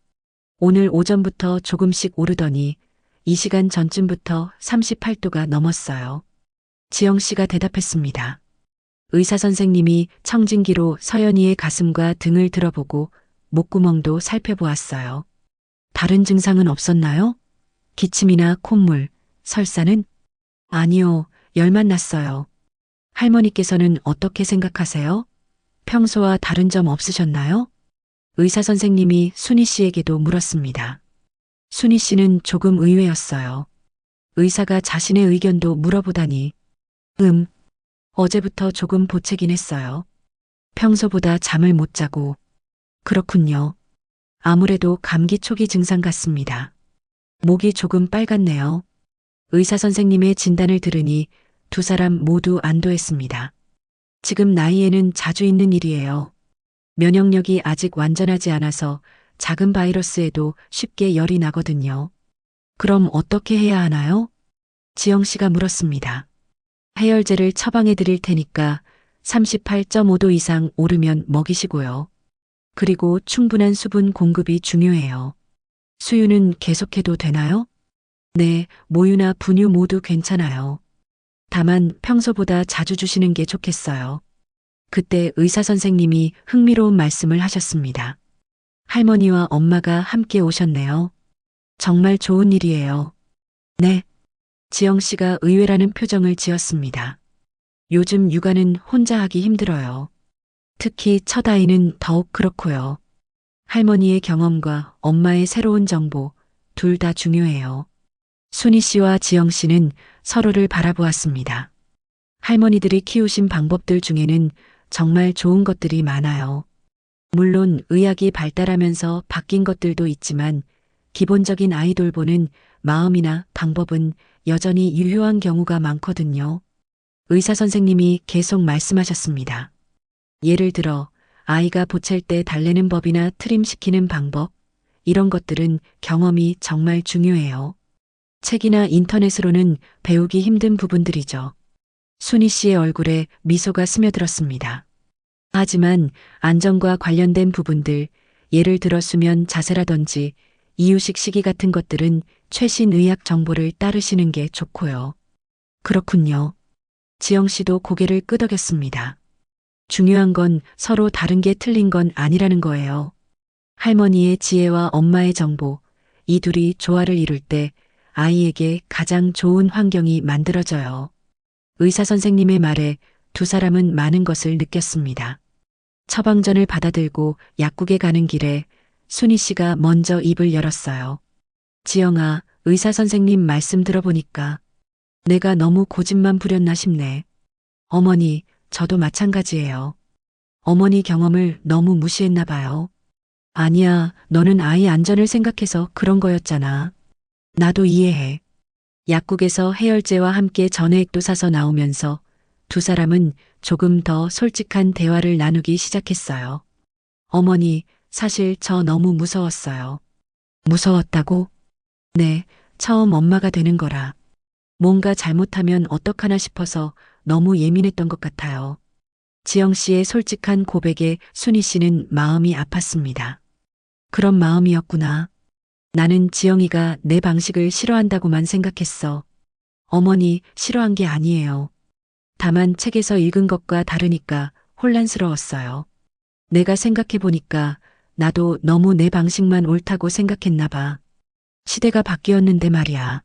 오늘 오전부터 조금씩 오르더니 이 시간 전쯤부터 38도가 넘었어요. 지영 씨가 대답했습니다. 의사 선생님이 청진기로 서연이의 가슴과 등을 들어보고 목구멍도 살펴보았어요. 다른 증상은 없었나요? 기침이나 콧물, 설사는? 아니요, 열만 났어요. 할머니께서는 어떻게 생각하세요? 평소와 다른 점 없으셨나요? 의사 선생님이 순희 씨에게도 물었습니다. 순희 씨는 조금 의외였어요. 의사가 자신의 의견도 물어보다니. 어제부터 조금 보채긴 했어요. 평소보다 잠을 못 자고. 그렇군요. 아무래도 감기 초기 증상 같습니다. 목이 조금 빨갛네요. 의사 선생님의 진단을 들으니 두 사람 모두 안도했습니다. 지금 나이에는 자주 있는 일이에요. 면역력이 아직 완전하지 않아서 작은 바이러스에도 쉽게 열이 나거든요. 그럼 어떻게 해야 하나요? 지영 씨가 물었습니다. 해열제를 처방해 드릴 테니까 38.5도 이상 오르면 먹이시고요. 그리고 충분한 수분 공급이 중요해요. 수유는 계속해도 되나요? 네, 모유나 분유 모두 괜찮아요. 다만 평소보다 자주 주시는 게 좋겠어요. 그때 의사 선생님이 흥미로운 말씀을 하셨습니다. 할머니와 엄마가 함께 오셨네요. 정말 좋은 일이에요. 네. 지영 씨가 의외라는 표정을 지었습니다. 요즘 육아는 혼자 하기 힘들어요. 특히 첫 아이는 더욱 그렇고요. 할머니의 경험과 엄마의 새로운 정보, 둘 다 중요해요. 순희 씨와 지영 씨는 서로를 바라보았습니다. 할머니들이 키우신 방법들 중에는 정말 좋은 것들이 많아요. 물론 의학이 발달하면서 바뀐 것들도 있지만 기본적인 아이 돌보는 마음이나 방법은 여전히 유효한 경우가 많거든요. 의사 선생님이 계속 말씀하셨습니다. 예를 들어 아이가 보챌 때 달래는 법이나 트림시키는 방법, 이런 것들은 경험이 정말 중요해요. 책이나 인터넷으로는 배우기 힘든 부분들이죠. 순희 씨의 얼굴에 미소가 스며들었습니다. 하지만 안전과 관련된 부분들, 예를 들어 수면 자세라든지 이유식 시기 같은 것들은 최신 의학 정보를 따르시는 게 좋고요. 그렇군요. 지영 씨도 고개를 끄덕였습니다. 중요한 건 서로 다른 게 틀린 건 아니라는 거예요. 할머니의 지혜와 엄마의 정보, 이 둘이 조화를 이룰 때 아이에게 가장 좋은 환경이 만들어져요. 의사 선생님의 말에 두 사람은 많은 것을 느꼈습니다. 처방전을 받아들고 약국에 가는 길에 순희 씨가 먼저 입을 열었어요. 지영아, 의사 선생님 말씀 들어보니까 내가 너무 고집만 부렸나 싶네. 어머니, 저도 마찬가지예요. 어머니 경험을 너무 무시했나 봐요. 아니야, 너는 아이 안전을 생각해서 그런 거였잖아. 나도 이해해. 약국에서 해열제와 함께 전해액도 사서 나오면서 두 사람은 조금 더 솔직한 대화를 나누기 시작했어요. 어머니, 사실 저 너무 무서웠어요. 무서웠다고? 네, 처음 엄마가 되는 거라. 뭔가 잘못하면 어떡하나 싶어서 너무 예민했던 것 같아요. 지영 씨의 솔직한 고백에 순희 씨는 마음이 아팠습니다. 그런 마음이었구나. 나는 지영이가 내 방식을 싫어한다고만 생각했어. 어머니, 싫어한 게 아니에요. 다만 책에서 읽은 것과 다르니까 혼란스러웠어요. 내가 생각해보니까 나도 너무 내 방식만 옳다고 생각했나 봐. 시대가 바뀌었는데 말이야.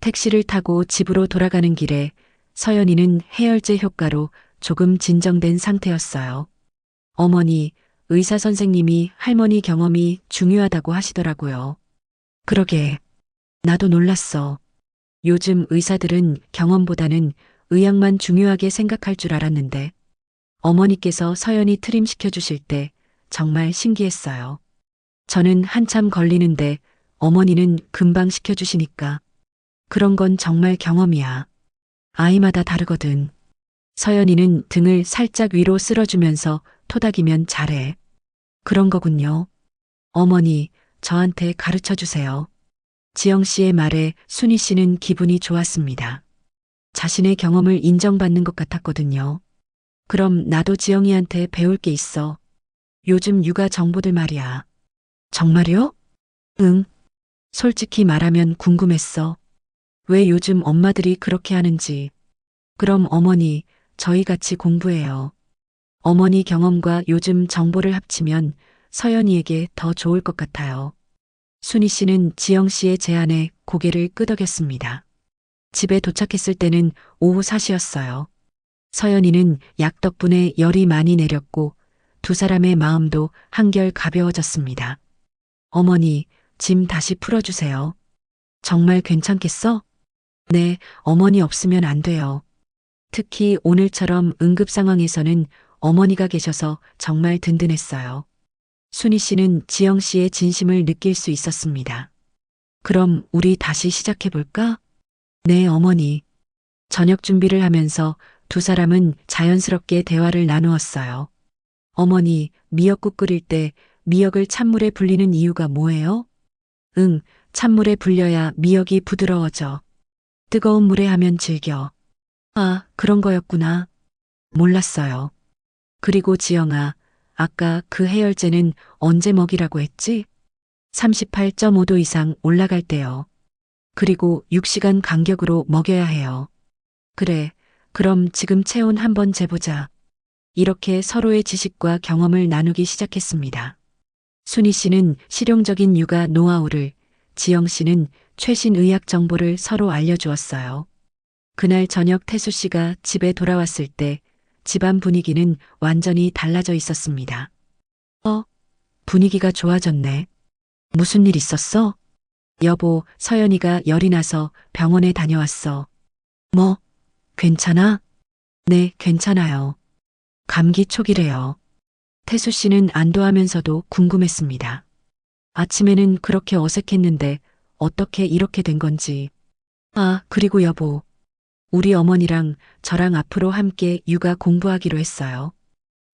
택시를 타고 집으로 돌아가는 길에 서연이는 해열제 효과로 조금 진정된 상태였어요. 어머니, 의사 선생님이 할머니 경험이 중요하다고 하시더라고요. 그러게. 나도 놀랐어. 요즘 의사들은 경험보다는 의학만 중요하게 생각할 줄 알았는데 어머니께서 서연이 트림시켜 주실 때 정말 신기했어요. 저는 한참 걸리는데 어머니는 금방 시켜주시니까 그런 건 정말 경험이야. 아이마다 다르거든. 서연이는 등을 살짝 위로 쓸어주면서 토닥이면 잘해. 그런 거군요. 어머니, 저한테 가르쳐 주세요. 지영 씨의 말에 순희 씨는 기분이 좋았습니다. 자신의 경험을 인정받는 것 같았거든요. 그럼 나도 지영이한테 배울 게 있어. 요즘 육아 정보들 말이야. 정말요? 응. 솔직히 말하면 궁금했어. 왜 요즘 엄마들이 그렇게 하는지. 그럼 어머니, 저희 같이 공부해요. 어머니 경험과 요즘 정보를 합치면 서연이에게 더 좋을 것 같아요. 순희 씨는 지영 씨의 제안에 고개를 끄덕였습니다. 집에 도착했을 때는 오후 4시였어요. 서연이는 약 덕분에 열이 많이 내렸고 두 사람의 마음도 한결 가벼워졌습니다. 어머니, 짐 다시 풀어주세요. 정말 괜찮겠어? 네, 어머니 없으면 안 돼요. 특히 오늘처럼 응급 상황에서는 어머니가 계셔서 정말 든든했어요. 순희 씨는 지영 씨의 진심을 느낄 수 있었습니다. 그럼 우리 다시 시작해 볼까? 네, 어머니. 저녁 준비를 하면서 두 사람은 자연스럽게 대화를 나누었어요. 어머니, 미역국 끓일 때 미역을 찬물에 불리는 이유가 뭐예요? 응, 찬물에 불려야 미역이 부드러워져. 뜨거운 물에 하면 질겨. 아, 그런 거였구나. 몰랐어요. 그리고 지영아, 아까 그 해열제는 언제 먹이라고 했지? 38.5도 이상 올라갈 때요. 그리고 6시간 간격으로 먹여야 해요. 그래, 그럼 지금 체온 한번 재보자. 이렇게 서로의 지식과 경험을 나누기 시작했습니다. 순희 씨는 실용적인 육아 노하우를, 지영 씨는 최신 의학 정보를 서로 알려주었어요. 그날 저녁 태수 씨가 집에 돌아왔을 때 집안 분위기는 완전히 달라져 있었습니다. 분위기가 좋아졌네. 무슨 일 있었어? 여보, 서연이가 열이 나서 병원에 다녀왔어. 뭐, 괜찮아? 네, 괜찮아요. 감기 초기래요. 태수 씨는 안도하면서도 궁금했습니다. 아침에는 그렇게 어색했는데 어떻게 이렇게 된 건지. 아, 그리고 여보. 우리 어머니랑 저랑 앞으로 함께 육아 공부하기로 했어요.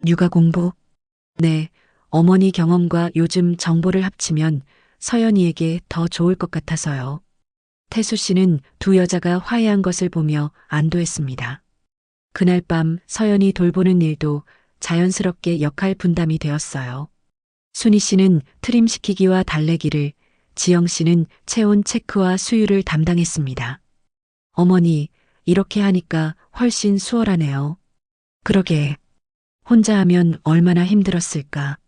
육아 공부? 네, 어머니 경험과 요즘 정보를 합치면 서연이에게 더 좋을 것 같아서요. 태수 씨는 두 여자가 화해한 것을 보며 안도했습니다. 그날 밤 서연이 돌보는 일도 자연스럽게 역할 분담이 되었어요. 순희 씨는 트림시키기와 달래기를, 지영 씨는 체온 체크와 수유를 담당했습니다. 어머니, 이렇게 하니까 훨씬 수월하네요. 그러게. 혼자 하면 얼마나 힘들었을까.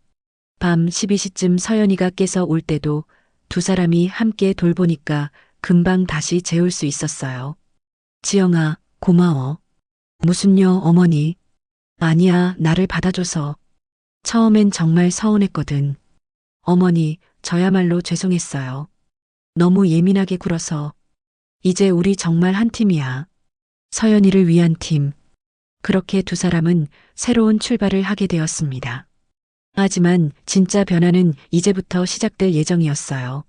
밤 12시쯤 서연이가 깨서 올 때도 두 사람이 함께 돌보니까 금방 다시 재울 수 있었어요. 지영아, 고마워. 무슨요, 어머니? 아니야, 나를 받아줘서. 처음엔 정말 서운했거든. 어머니, 저야말로 죄송했어요. 너무 예민하게 굴어서. 이제 우리 정말 한 팀이야. 서연이를 위한 팀. 그렇게 두 사람은 새로운 출발을 하게 되었습니다. 하지만 진짜 변화는 이제부터 시작될 예정이었어요.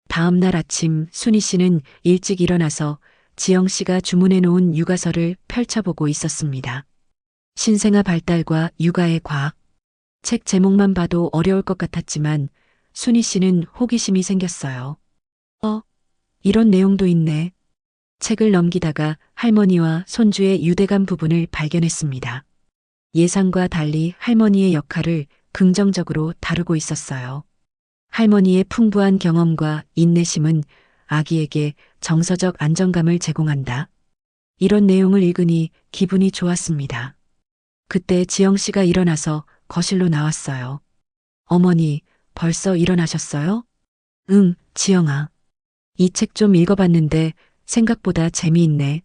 다음 날 아침 순희 씨는 일찍 일어나서 지영 씨가 주문해 놓은 육아서를 펼쳐보고 있었습니다. 신생아 발달과 육아의 과학. 책 제목만 봐도 어려울 것 같았지만 순희 씨는 호기심이 생겼어요. 이런 내용도 있네. 책을 넘기다가 할머니와 손주의 유대감 부분을 발견했습니다. 예상과 달리 할머니의 역할을 긍정적으로 다루고 있었어요. 할머니의 풍부한 경험과 인내심은 아기에게 정서적 안정감을 제공한다. 이런 내용을 읽으니 기분이 좋았습니다. 그때 지영 씨가 일어나서 거실로 나왔어요. 어머니, 벌써 일어나셨어요? 응, 지영아. 이 책 좀 읽어봤는데 생각보다 재미있네.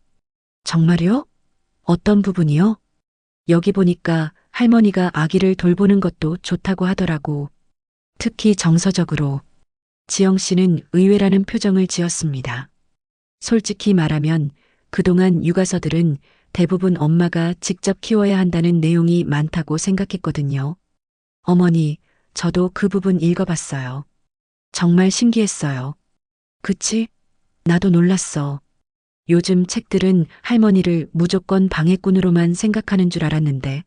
정말요? 어떤 부분이요? 여기 보니까 할머니가 아기를 돌보는 것도 좋다고 하더라고. 특히 정서적으로. 지영 씨는 의외라는 표정을 지었습니다. 솔직히 말하면 그동안 육아서들은 대부분 엄마가 직접 키워야 한다는 내용이 많다고 생각했거든요. 어머니, 저도 그 부분 읽어봤어요. 정말 신기했어요. 그치? 나도 놀랐어. 요즘 책들은 할머니를 무조건 방해꾼으로만 생각하는 줄 알았는데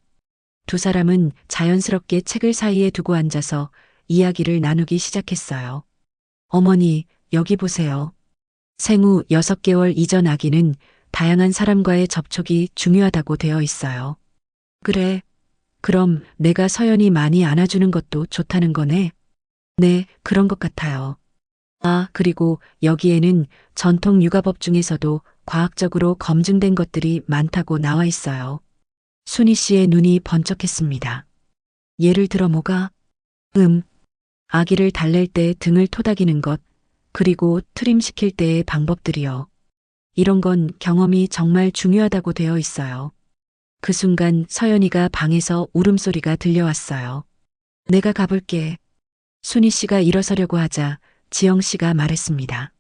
두 사람은 자연스럽게 책을 사이에 두고 앉아서 이야기를 나누기 시작했어요. 어머니, 여기 보세요. 생후 6개월 이전 아기는 다양한 사람과의 접촉이 중요하다고 되어 있어요. 그래. 그럼 내가 서연이 많이 안아주는 것도 좋다는 거네? 네, 그런 것 같아요. 아, 그리고 여기에는 전통 육아법 중에서도 과학적으로 검증된 것들이 많다고 나와 있어요. 순희 씨의 눈이 번쩍했습니다. 예를 들어 뭐가? 아기를 달랠 때 등을 토닥이는 것, 그리고 트림시킬 때의 방법들이요. 이런 건 경험이 정말 중요하다고 되어 있어요. 그 순간 서연이가 방에서 울음소리가 들려왔어요. 내가 가볼게. 순희 씨가 일어서려고 하자 지영 씨가 말했습니다.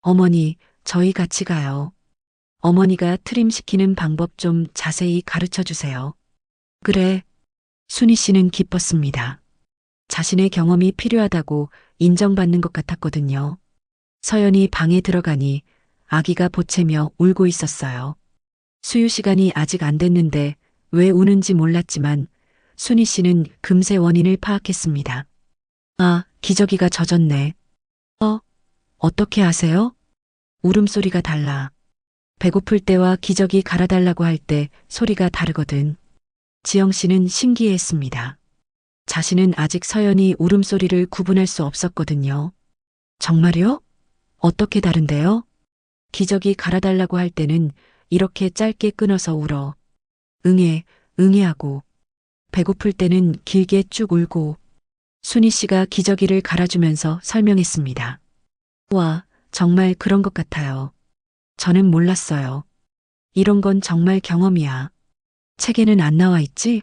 어머니, 저희 같이 가요. 어머니가 트림시키는 방법 좀 자세히 가르쳐 주세요. 그래. 순희 씨는 기뻤습니다. 자신의 경험이 필요하다고 인정받는 것 같았거든요. 서연이 방에 들어가니 아기가 보채며 울고 있었어요. 수유 시간이 아직 안 됐는데 왜 우는지 몰랐지만 순희 씨는 금세 원인을 파악했습니다. 아, 기저귀가 젖었네. 어떻게 아세요? 울음소리가 달라. 배고플 때와 기저귀 갈아달라고 할 때 소리가 다르거든. 지영 씨는 신기해했습니다. 자신은 아직 서연이 울음소리를 구분할 수 없었거든요. 정말요? 어떻게 다른데요? 기저귀 갈아달라고 할 때는 이렇게 짧게 끊어서 울어. 응애, 응애하고. 배고플 때는 길게 쭉 울고. 순희 씨가 기저귀를 갈아주면서 설명했습니다. 와, 정말 그런 것 같아요. 저는 몰랐어요. 이런 건 정말 경험이야. 책에는 안 나와 있지?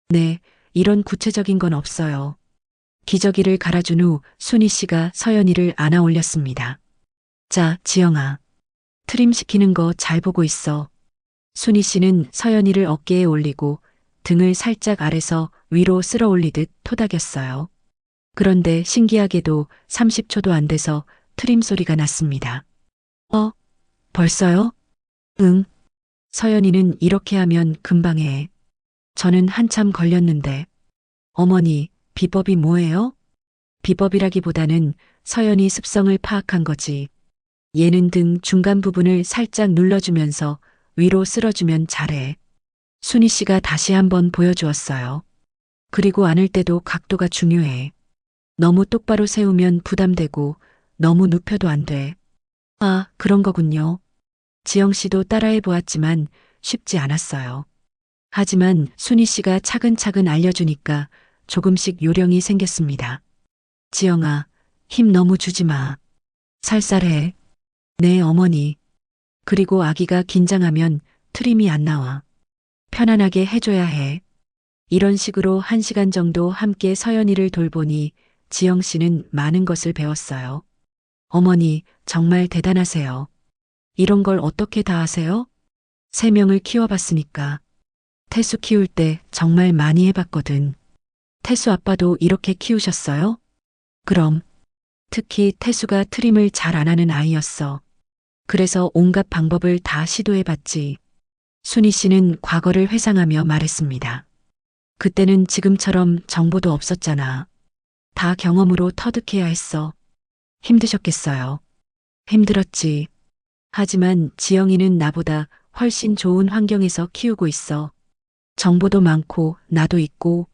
네, 이런 구체적인 건 없어요. 기저귀를 갈아준 후 순희 씨가 서연이를 안아 올렸습니다. 자, 지영아. 트림 시키는 거 잘 보고 있어. 순희 씨는 서연이를 어깨에 올리고 등을 살짝 아래서 위로 쓸어 올리듯 토닥였어요. 그런데 신기하게도 30초도 안 돼서 트림 소리가 났습니다. 벌써요? 응. 서연이는 이렇게 하면 금방 해. 저는 한참 걸렸는데. 어머니, 비법이 뭐예요? 비법이라기보다는 서연이 습성을 파악한 거지. 얘는 등 중간 부분을 살짝 눌러주면서 위로 쓸어주면 잘해. 순희 씨가 다시 한번 보여주었어요. 그리고 안을 때도 각도가 중요해. 너무 똑바로 세우면 부담되고 너무 눕혀도 안 돼. 아, 그런 거군요. 지영 씨도 따라해 보았지만 쉽지 않았어요. 하지만 순희 씨가 차근차근 알려주니까 조금씩 요령이 생겼습니다. 지영아, 힘 너무 주지 마. 살살해. 네, 어머니. 그리고 아기가 긴장하면 트림이 안 나와. 편안하게 해줘야 해. 이런 식으로 1시간 정도 함께 서연이를 돌보니 지영 씨는 많은 것을 배웠어요. 어머니, 정말 대단하세요. 이런 걸 어떻게 다 아세요? 3명을 키워봤으니까. 태수 키울 때 정말 많이 해봤거든. 태수 아빠도 이렇게 키우셨어요? 그럼. 특히 태수가 트림을 잘 안 하는 아이였어. 그래서 온갖 방법을 다 시도해봤지. 순희 씨는 과거를 회상하며 말했습니다. 그때는 지금처럼 정보도 없었잖아. 다 경험으로 터득해야 했어. 힘드셨겠어요. 힘들었지. 하지만 지영이는 나보다 훨씬 좋은 환경에서 키우고 있어. 정보도 많고 나도 있고.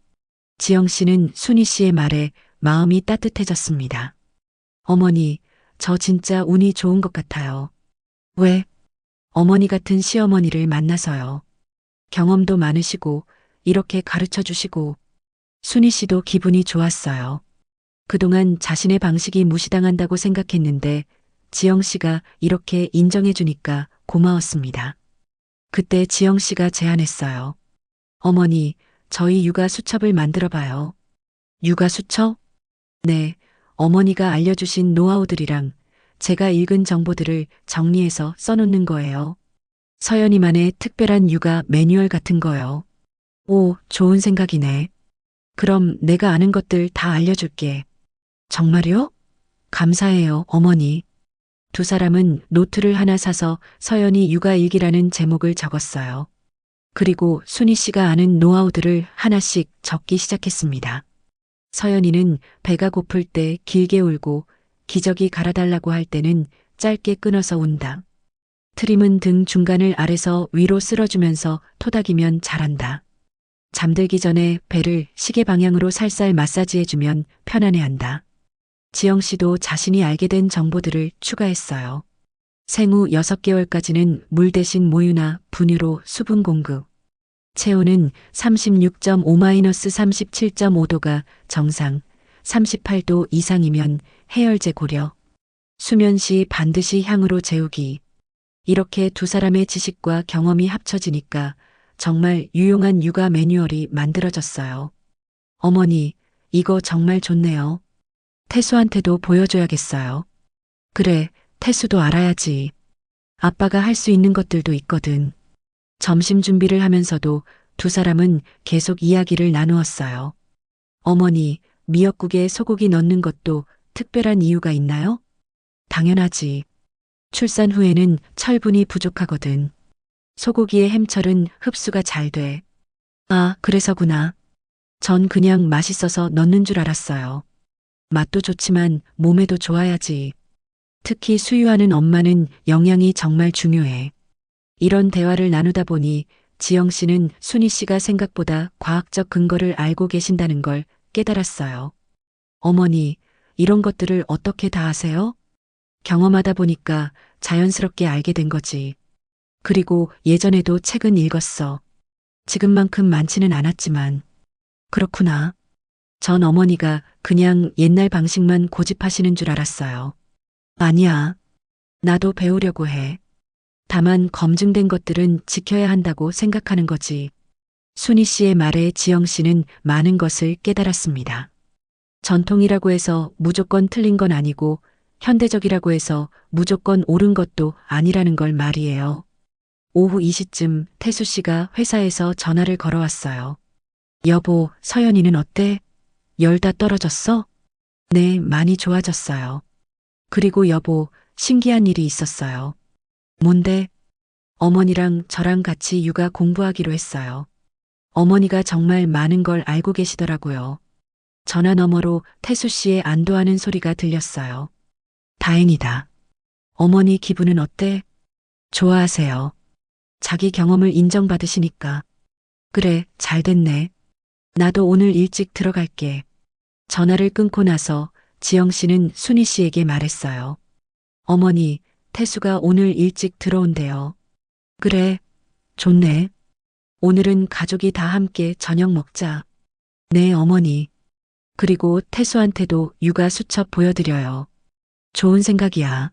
지영 씨는 순희 씨의 말에 마음이 따뜻해졌습니다. 어머니, 저 진짜 운이 좋은 것 같아요. 왜? 어머니 같은 시어머니를 만나서요. 경험도 많으시고 이렇게 가르쳐 주시고. 순희 씨도 기분이 좋았어요. 그동안 자신의 방식이 무시당한다고 생각했는데 지영 씨가 이렇게 인정해 주니까 고마웠습니다. 그때 지영 씨가 제안했어요. 어머니, 저희 육아 수첩을 만들어 봐요. 육아 수첩? 네, 어머니가 알려주신 노하우들이랑 제가 읽은 정보들을 정리해서 써놓는 거예요. 서연이만의 특별한 육아 매뉴얼 같은 거요. 오, 좋은 생각이네. 그럼 내가 아는 것들 다 알려줄게. 정말요? 감사해요, 어머니. 두 사람은 노트를 하나 사서 서연이 육아일기라는 제목을 적었어요. 그리고 순희 씨가 아는 노하우들을 하나씩 적기 시작했습니다. 서연이는 배가 고플 때 길게 울고 기저귀 갈아달라고 할 때는 짧게 끊어서 운다. 트림은 등 중간을 아래서 위로 쓸어주면서 토닥이면 잘한다. 잠들기 전에 배를 시계 방향으로 살살 마사지해주면 편안해한다. 지영 씨도 자신이 알게 된 정보들을 추가했어요. 생후 6개월까지는 물 대신 모유나 분유로 수분 공급. 체온은 36.5-37.5도가 정상, 38도 이상이면 해열제 고려. 수면 시 반드시 향으로 재우기. 이렇게 두 사람의 지식과 경험이 합쳐지니까 정말 유용한 육아 매뉴얼이 만들어졌어요. 어머니, 이거 정말 좋네요. 태수한테도 보여줘야겠어요. 그래, 태수도 알아야지. 아빠가 할 수 있는 것들도 있거든. 점심 준비를 하면서도 두 사람은 계속 이야기를 나누었어요. 어머니, 미역국에 소고기 넣는 것도 특별한 이유가 있나요? 당연하지. 출산 후에는 철분이 부족하거든. 소고기의 햄철은 흡수가 잘 돼. 아, 그래서구나. 전 그냥 맛있어서 넣는 줄 알았어요. 맛도 좋지만 몸에도 좋아야지. 특히 수유하는 엄마는 영양이 정말 중요해. 이런 대화를 나누다 보니 지영 씨는 순희 씨가 생각보다 과학적 근거를 알고 계신다는 걸 깨달았어요. 어머니, 이런 것들을 어떻게 다 아세요? 경험하다 보니까 자연스럽게 알게 된 거지. 그리고 예전에도 책은 읽었어. 지금만큼 많지는 않았지만. 그렇구나. 전 어머니가 그냥 옛날 방식만 고집하시는 줄 알았어요. 아니야. 나도 배우려고 해. 다만 검증된 것들은 지켜야 한다고 생각하는 거지. 순희 씨의 말에 지영 씨는 많은 것을 깨달았습니다. 전통이라고 해서 무조건 틀린 건 아니고 현대적이라고 해서 무조건 옳은 것도 아니라는 걸 말이에요. 오후 2시쯤 태수 씨가 회사에서 전화를 걸어왔어요. 여보, 서연이는 어때? 열 다 떨어졌어? 네, 많이 좋아졌어요. 그리고 여보, 신기한 일이 있었어요. 뭔데? 어머니랑 저랑 같이 육아 공부하기로 했어요. 어머니가 정말 많은 걸 알고 계시더라고요. 전화 너머로 태수 씨의 안도하는 소리가 들렸어요. 다행이다. 어머니 기분은 어때? 좋아하세요. 자기 경험을 인정받으시니까. 그래, 잘 됐네. 나도 오늘 일찍 들어갈게. 전화를 끊고 나서 지영 씨는 순희 씨에게 말했어요. 어머니, 태수가 오늘 일찍 들어온대요. 그래, 좋네. 오늘은 가족이 다 함께 저녁 먹자. 네, 어머니. 그리고 태수한테도 육아 수첩 보여드려요. 좋은 생각이야.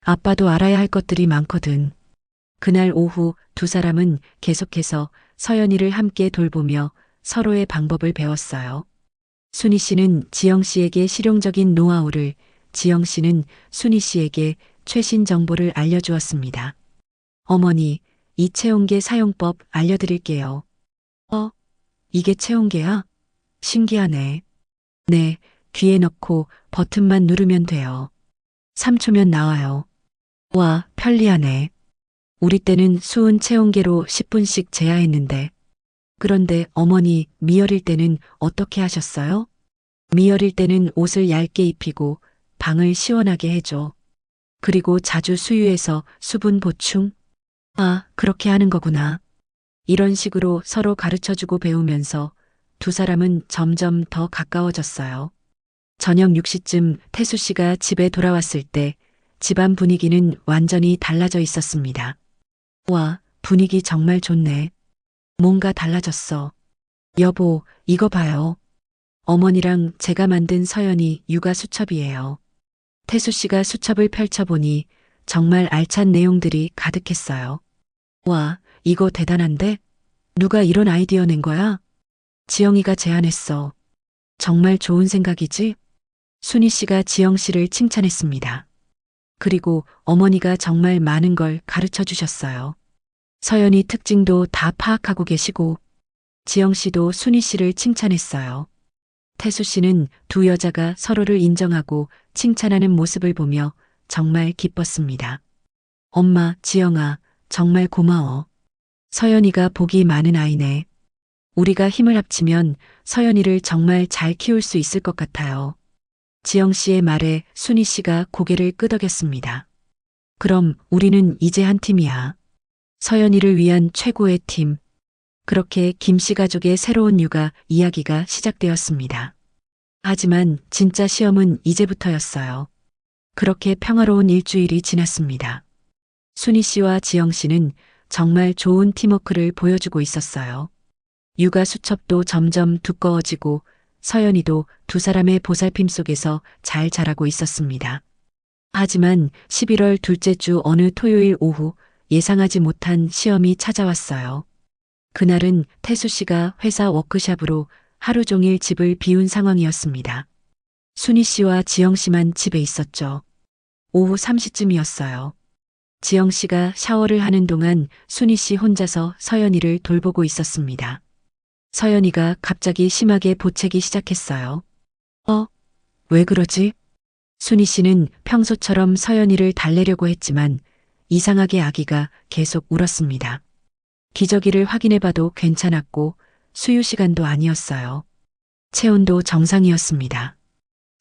아빠도 알아야 할 것들이 많거든. 그날 오후 두 사람은 계속해서 서연이를 함께 돌보며 서로의 방법을 배웠어요. 순희 씨는 지영 씨에게 실용적인 노하우를, 지영 씨는 순희 씨에게 최신 정보를 알려주었습니다. 어머니, 이 체온계 사용법 알려드릴게요. 이게 체온계야? 신기하네. 네, 귀에 넣고 버튼만 누르면 돼요. 3초면 나와요. 와, 편리하네. 우리 때는 수은 체온계로 10분씩 재야했는데. 그런데 어머니, 미열일 때는 어떻게 하셨어요? 미열일 때는 옷을 얇게 입히고 방을 시원하게 해줘. 그리고 자주 수유해서 수분 보충? 아, 그렇게 하는 거구나. 이런 식으로 서로 가르쳐주고 배우면서 두 사람은 점점 더 가까워졌어요. 저녁 6시쯤 태수 씨가 집에 돌아왔을 때 집안 분위기는 완전히 달라져 있었습니다. 와, 분위기 정말 좋네. 뭔가 달라졌어. 여보, 이거 봐요. 어머니랑 제가 만든 서연이 육아 수첩이에요. 태수 씨가 수첩을 펼쳐보니 정말 알찬 내용들이 가득했어요. 와, 이거 대단한데? 누가 이런 아이디어 낸 거야? 지영이가 제안했어. 정말 좋은 생각이지? 순희 씨가 지영 씨를 칭찬했습니다. 그리고 어머니가 정말 많은 걸 가르쳐 주셨어요. 서연이 특징도 다 파악하고 계시고 지영 씨도 순희 씨를 칭찬했어요. 태수 씨는 두 여자가 서로를 인정하고 칭찬하는 모습을 보며 정말 기뻤습니다. 엄마, 지영아, 정말 고마워. 서연이가 복이 많은 아이네. 우리가 힘을 합치면 서연이를 정말 잘 키울 수 있을 것 같아요. 지영 씨의 말에 순희 씨가 고개를 끄덕였습니다. 그럼 우리는 이제 한 팀이야. 서연이를 위한 최고의 팀. 그렇게 김 씨 가족의 새로운 육아 이야기가 시작되었습니다. 하지만 진짜 시험은 이제부터였어요. 그렇게 평화로운 일주일이 지났습니다. 순희 씨와 지영 씨는 정말 좋은 팀워크를 보여주고 있었어요. 육아 수첩도 점점 두꺼워지고 서연이도 두 사람의 보살핌 속에서 잘 자라고 있었습니다. 하지만 11월 둘째 주 어느 토요일 오후 예상하지 못한 시험이 찾아왔어요. 그날은 태수 씨가 회사 워크숍으로 하루 종일 집을 비운 상황이었습니다. 순희 씨와 지영 씨만 집에 있었죠. 오후 3시쯤이었어요. 지영 씨가 샤워를 하는 동안 순희 씨 혼자서 서연이를 돌보고 있었습니다. 서연이가 갑자기 심하게 보채기 시작했어요. 왜 그러지? 순희 씨는 평소처럼 서연이를 달래려고 했지만 이상하게 아기가 계속 울었습니다. 기저귀를 확인해봐도 괜찮았고 수유 시간도 아니었어요. 체온도 정상이었습니다.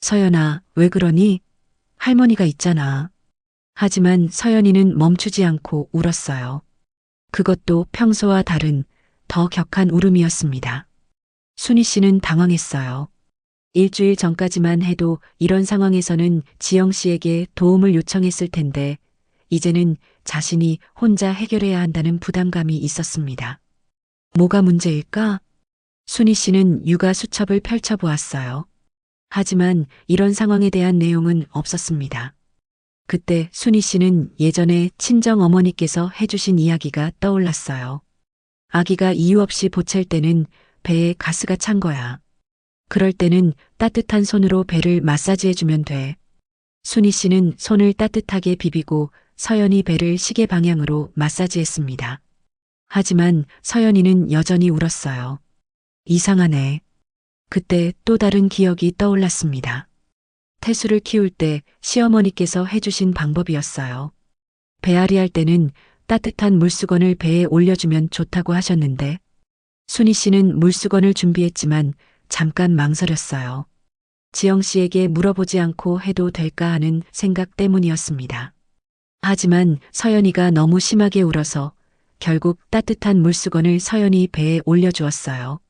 서연아, 왜 그러니? 할머니가 있잖아. 하지만 서연이는 멈추지 않고 울었어요. 그것도 평소와 다른 더 격한 울음이었습니다. 순희 씨는 당황했어요. 일주일 전까지만 해도 이런 상황에서는 지영 씨에게 도움을 요청했을 텐데 이제는 자신이 혼자 해결해야 한다는 부담감이 있었습니다. 뭐가 문제일까? 순희 씨는 육아 수첩을 펼쳐보았어요. 하지만 이런 상황에 대한 내용은 없었습니다. 그때 순희 씨는 예전에 친정 어머니께서 해주신 이야기가 떠올랐어요. 아기가 이유 없이 보챌 때는 배에 가스가 찬 거야. 그럴 때는 따뜻한 손으로 배를 마사지해주면 돼. 순희 씨는 손을 따뜻하게 비비고 서연이 배를 시계 방향으로 마사지했습니다. 하지만 서연이는 여전히 울었어요. 이상하네. 그때 또 다른 기억이 떠올랐습니다. 태수를 키울 때 시어머니께서 해주신 방법이었어요. 배앓이 할 때는 따뜻한 물수건을 배에 올려주면 좋다고 하셨는데 순희 씨는 물수건을 준비했지만 잠깐 망설였어요. 지영 씨에게 물어보지 않고 해도 될까 하는 생각 때문이었습니다. 하지만 서연이가 너무 심하게 울어서 결국 따뜻한 물수건을 서연이 배에 올려주었어요.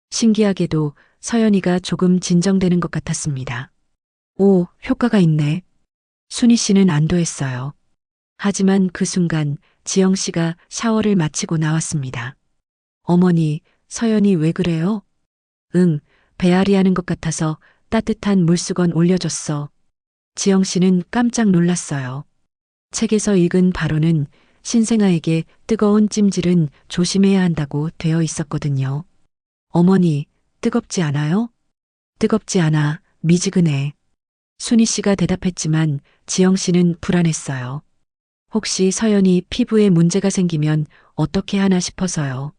신기하게도 서연이가 조금 진정되는 것 같았습니다. 오, 효과가 있네. 순희 씨는 안도했어요. 하지만 그 순간 지영 씨가 샤워를 마치고 나왔습니다. 어머니, 서연이 왜 그래요? 응, 배앓이 하는 것 같아서 따뜻한 물수건 올려줬어. 지영 씨는 깜짝 놀랐어요. 책에서 읽은 바로는 신생아에게 뜨거운 찜질은 조심해야 한다고 되어 있었거든요. 어머니, 뜨겁지 않아요? 뜨겁지 않아, 미지근해. 순희 씨가 대답했지만 지영 씨는 불안했어요. 혹시 서연이 피부에 문제가 생기면 어떻게 하나 싶어서요.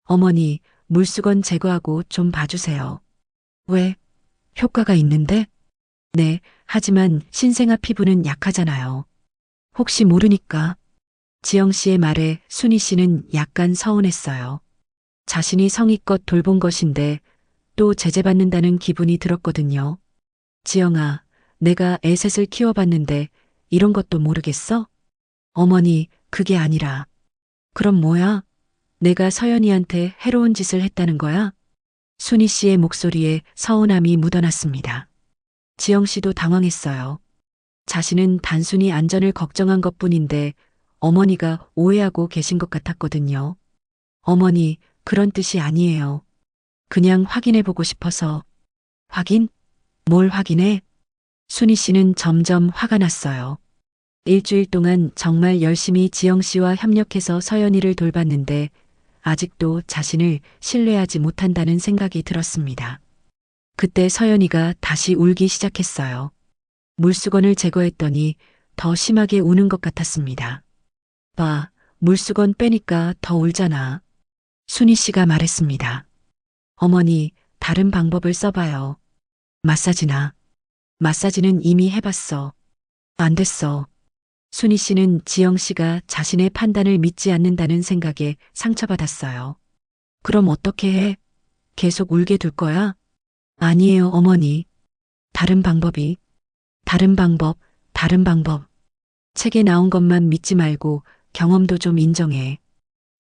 어머니, 물수건 제거하고 좀 봐주세요. 왜? 효과가 있는데? 네, 하지만 신생아 피부는 약하잖아요. 혹시 모르니까. 지영 씨의 말에 순희 씨는 약간 서운했어요. 자신이 성의껏 돌본 것인데 또 제재받는다는 기분이 들었거든요. 지영아, 내가 애셋을 키워봤는데 이런 것도 모르겠어? 어머니, 그게 아니라. 그럼 뭐야? 내가 서연이한테 해로운 짓을 했다는 거야? 순희 씨의 목소리에 서운함이 묻어났습니다. 지영 씨도 당황했어요. 자신은 단순히 안전을 걱정한 것뿐인데 어머니가 오해하고 계신 것 같았거든요. 어머니, 그런 뜻이 아니에요. 그냥 확인해보고 싶어서. 확인? 뭘 확인해? 순희 씨는 점점 화가 났어요. 일주일 동안 정말 열심히 지영 씨와 협력해서 서연이를 돌봤는데 아직도 자신을 신뢰하지 못한다는 생각이 들었습니다. 그때 서연이가 다시 울기 시작했어요. 물수건을 제거했더니 더 심하게 우는 것 같았습니다. 봐, 물수건 빼니까 더 울잖아. 순희 씨가 말했습니다. 어머니, 다른 방법을 써봐요. 마사지나. 마사지는 이미 해봤어. 안 됐어. 순희 씨는 지영 씨가 자신의 판단을 믿지 않는다는 생각에 상처받았어요. 그럼 어떻게 해? 계속 울게 둘 거야? 아니에요, 어머니. 다른 방법이. 다른 방법, 다른 방법. 책에 나온 것만 믿지 말고 경험도 좀 인정해.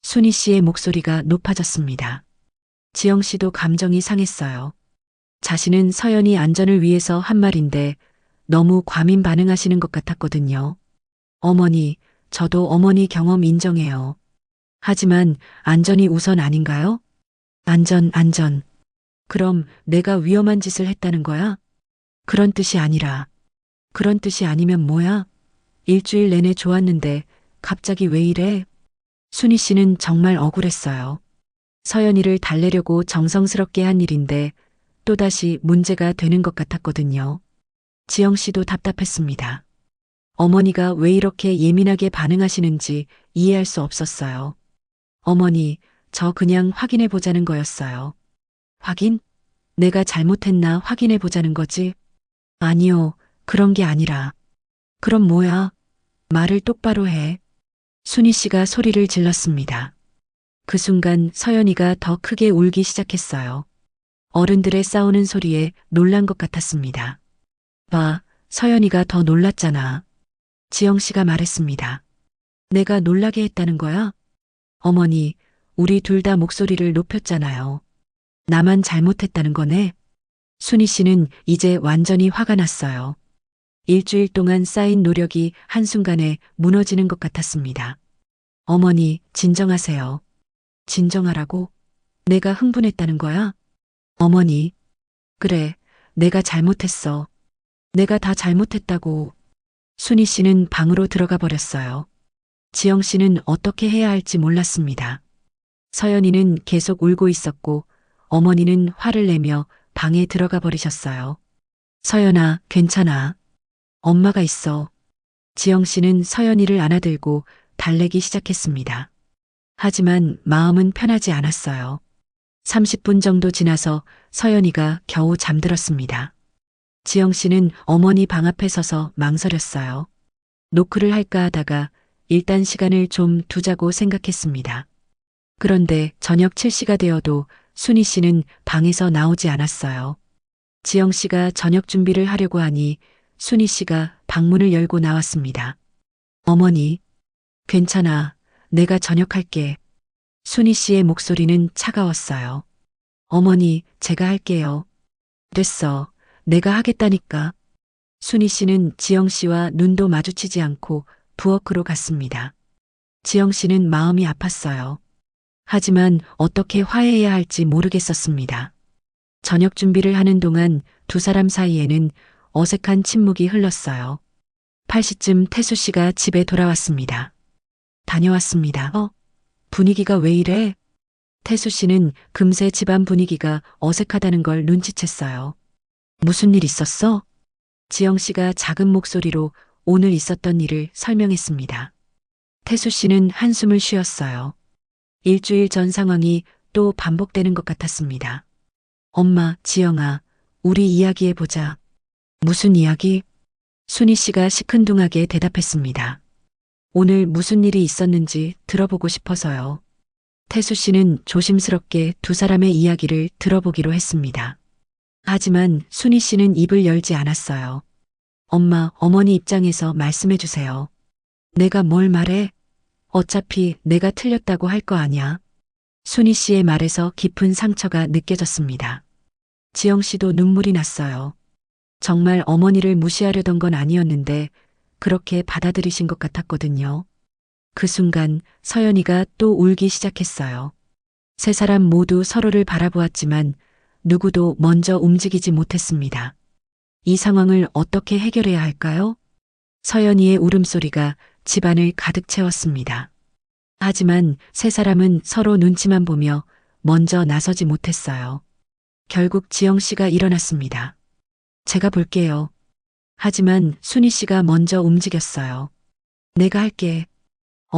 순희 씨의 목소리가 높아졌습니다. 지영 씨도 감정이 상했어요. 자신은 서연이 안전을 위해서 한 말인데 너무 과민 반응하시는 것 같았거든요. 어머니, 저도 어머니 경험 인정해요. 하지만 안전이 우선 아닌가요? 안전. 그럼 내가 위험한 짓을 했다는 거야? 그런 뜻이 아니라. 그런 뜻이 아니면 뭐야? 일주일 내내 좋았는데 갑자기 왜 이래? 순희 씨는 정말 억울했어요. 서연이를 달래려고 정성스럽게 한 일인데 또다시 문제가 되는 것 같았거든요. 지영 씨도 답답했습니다. 어머니가 왜 이렇게 예민하게 반응하시는지 이해할 수 없었어요. 어머니, 저 그냥 확인해 보자는 거였어요. 확인? 내가 잘못했나 확인해 보자는 거지? 아니요, 그런 게 아니라. 그럼 뭐야? 말을 똑바로 해. 순희 씨가 소리를 질렀습니다. 그 순간 서연이가 더 크게 울기 시작했어요. 어른들의 싸우는 소리에 놀란 것 같았습니다. 봐, 서연이가 더 놀랐잖아. 지영 씨가 말했습니다. 내가 놀라게 했다는 거야? 어머니, 우리 둘 다 목소리를 높였잖아요. 나만 잘못했다는 거네? 순희 씨는 이제 완전히 화가 났어요. 일주일 동안 쌓인 노력이 한순간에 무너지는 것 같았습니다. 어머니, 진정하세요. 진정하라고? 내가 흥분했다는 거야? 어머니. 그래, 내가 잘못했어. 내가 다 잘못했다고. 순희 씨는 방으로 들어가 버렸어요. 지영 씨는 어떻게 해야 할지 몰랐습니다. 서연이는 계속 울고 있었고 어머니는 화를 내며 방에 들어가 버리셨어요. 서연아, 괜찮아. 엄마가 있어. 지영 씨는 서연이를 안아들고 달래기 시작했습니다. 하지만 마음은 편하지 않았어요. 30분 정도 지나서 서연이가 겨우 잠들었습니다. 지영 씨는 어머니 방 앞에 서서 망설였어요. 노크를 할까 하다가 일단 시간을 좀 두자고 생각했습니다. 그런데 저녁 7시가 되어도 순희 씨는 방에서 나오지 않았어요. 지영 씨가 저녁 준비를 하려고 하니 순희 씨가 방문을 열고 나왔습니다. 어머니, 괜찮아. 내가 저녁할게. 순희 씨의 목소리는 차가웠어요. 어머니, 제가 할게요. 됐어. 내가 하겠다니까. 순희 씨는 지영 씨와 눈도 마주치지 않고 부엌으로 갔습니다. 지영 씨는 마음이 아팠어요. 하지만 어떻게 화해해야 할지 모르겠었습니다. 저녁 준비를 하는 동안 두 사람 사이에는 어색한 침묵이 흘렀어요. 8시쯤 태수 씨가 집에 돌아왔습니다. 다녀왔습니다. 분위기가 왜 이래? 태수 씨는 금세 집안 분위기가 어색하다는 걸 눈치챘어요. 무슨 일 있었어? 지영 씨가 작은 목소리로 오늘 있었던 일을 설명했습니다. 태수 씨는 한숨을 쉬었어요. 일주일 전 상황이 또 반복되는 것 같았습니다. 엄마, 지영아, 우리 이야기해보자. 무슨 이야기? 순희 씨가 시큰둥하게 대답했습니다. 오늘 무슨 일이 있었는지 들어보고 싶어서요. 태수 씨는 조심스럽게 두 사람의 이야기를 들어보기로 했습니다. 하지만 순희 씨는 입을 열지 않았어요. 엄마, 어머니 입장에서 말씀해 주세요. 내가 뭘 말해? 어차피 내가 틀렸다고 할 거 아냐. 순희 씨의 말에서 깊은 상처가 느껴졌습니다. 지영 씨도 눈물이 났어요. 정말 어머니를 무시하려던 건 아니었는데 그렇게 받아들이신 것 같았거든요. 그 순간 서연이가 또 울기 시작했어요. 세 사람 모두 서로를 바라보았지만 누구도 먼저 움직이지 못했습니다. 이 상황을 어떻게 해결해야 할까요? 서연이의 울음소리가 집안을 가득 채웠습니다. 하지만 세 사람은 서로 눈치만 보며 먼저 나서지 못했어요. 결국 지영 씨가 일어났습니다. 제가 볼게요. 하지만 순희 씨가 먼저 움직였어요. 내가 할게.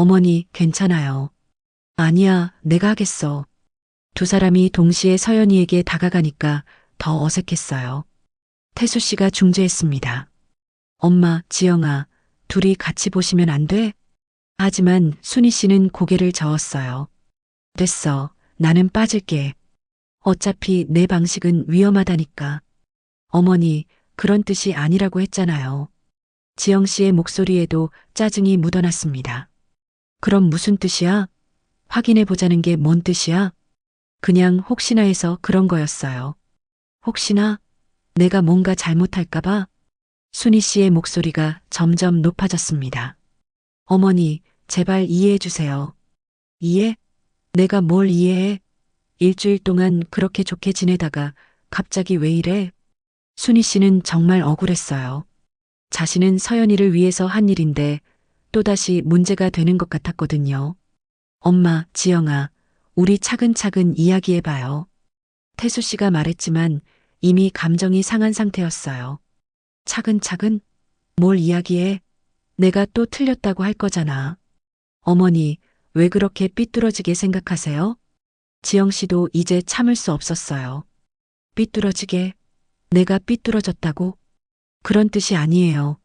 어머니, 괜찮아요. 아니야, 내가 하겠어. 두 사람이 동시에 서연이에게 다가가니까 더 어색했어요. 태수 씨가 중재했습니다. 엄마, 지영아, 둘이 같이 보시면 안 돼? 하지만 순희 씨는 고개를 저었어요. 됐어. 나는 빠질게. 어차피 내 방식은 위험하다니까. 어머니, 그런 뜻이 아니라고 했잖아요. 지영 씨의 목소리에도 짜증이 묻어났습니다. 그럼 무슨 뜻이야? 확인해 보자는 게 뭔 뜻이야? 그냥 혹시나 해서 그런 거였어요. 혹시나 내가 뭔가 잘못할까봐? 순희 씨의 목소리가 점점 높아졌습니다. 어머니, 제발 이해해 주세요. 이해? 내가 뭘 이해해? 일주일 동안 그렇게 좋게 지내다가 갑자기 왜 이래? 순희 씨는 정말 억울했어요. 자신은 서연이를 위해서 한 일인데 또다시 문제가 되는 것 같았거든요. 엄마, 지영아, 우리 차근차근 이야기해봐요. 태수 씨가 말했지만 이미 감정이 상한 상태였어요. 차근차근? 뭘 이야기해? 내가 또 틀렸다고 할 거잖아. 어머니, 왜 그렇게 삐뚤어지게 생각하세요? 지영 씨도 이제 참을 수 없었어요. 삐뚤어지게? 내가 삐뚤어졌다고? 그런 뜻이 아니에요.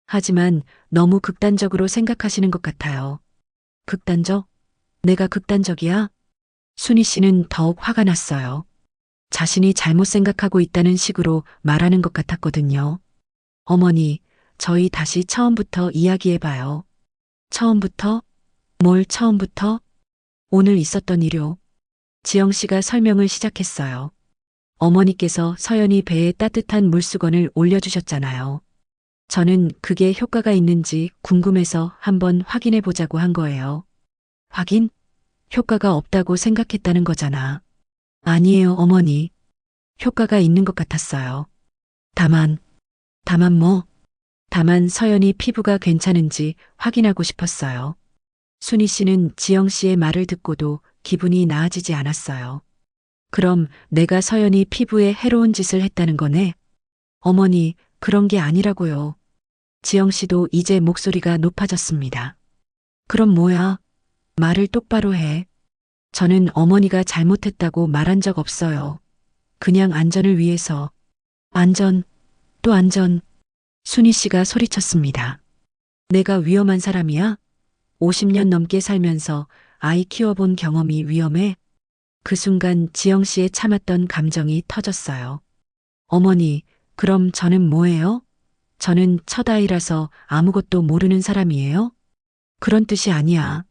하지만 너무 극단적으로 생각하시는 것 같아요. 극단적? 내가 극단적이야? 순희 씨는 더욱 화가 났어요. 자신이 잘못 생각하고 있다는 식으로 말하는 것 같았거든요. 어머니, 저희 다시 처음부터 이야기해봐요. 처음부터? 뭘 처음부터? 오늘 있었던 일요. 지영 씨가 설명을 시작했어요. 어머니께서 서연이 배에 따뜻한 물수건을 올려주셨잖아요. 저는 그게 효과가 있는지 궁금해서 한번 확인해 보자고 한 거예요. 확인? 효과가 없다고 생각했다는 거잖아. 아니에요, 어머니. 효과가 있는 것 같았어요. 다만, 다만 뭐? 다만 서연이 피부가 괜찮은지 확인하고 싶었어요. 순희 씨는 지영 씨의 말을 듣고도 기분이 나아지지 않았어요. 그럼 내가 서연이 피부에 해로운 짓을 했다는 거네? 어머니, 그런 게 아니라고요. 지영 씨도 이제 목소리가 높아졌습니다. 그럼 뭐야? 말을 똑바로 해. 저는 어머니가 잘못했다고 말한 적 없어요. 그냥 안전을 위해서. 안전, 또 안전. 순희 씨가 소리쳤습니다. 내가 위험한 사람이야? 50년 넘게 살면서 아이 키워본 경험이 위험해? 그 순간 지영 씨의 참았던 감정이 터졌어요. 어머니, 그럼 저는 뭐예요? 저는 첫 아이라서 아무것도 모르는 사람이에요? 그런 뜻이 아니야.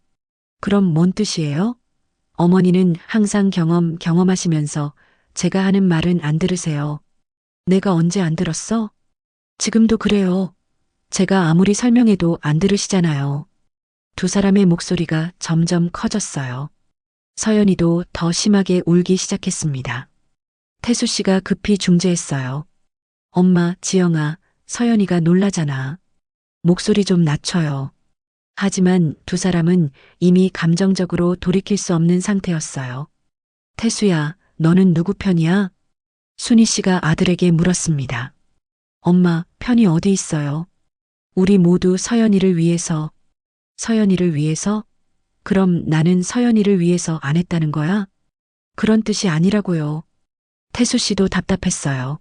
그럼 뭔 뜻이에요? 어머니는 항상 경험하시면서 제가 하는 말은 안 들으세요. 내가 언제 안 들었어? 지금도 그래요. 제가 아무리 설명해도 안 들으시잖아요. 두 사람의 목소리가 점점 커졌어요. 서연이도 더 심하게 울기 시작했습니다. 태수 씨가 급히 중재했어요. 엄마, 지영아, 서연이가 놀라잖아. 목소리 좀 낮춰요. 하지만 두 사람은 이미 감정적으로 돌이킬 수 없는 상태였어요. 태수야, 너는 누구 편이야? 순희 씨가 아들에게 물었습니다. 엄마, 편이 어디 있어요? 우리 모두 서연이를 위해서. 서연이를 위해서? 그럼 나는 서연이를 위해서 안 했다는 거야? 그런 뜻이 아니라고요. 태수 씨도 답답했어요.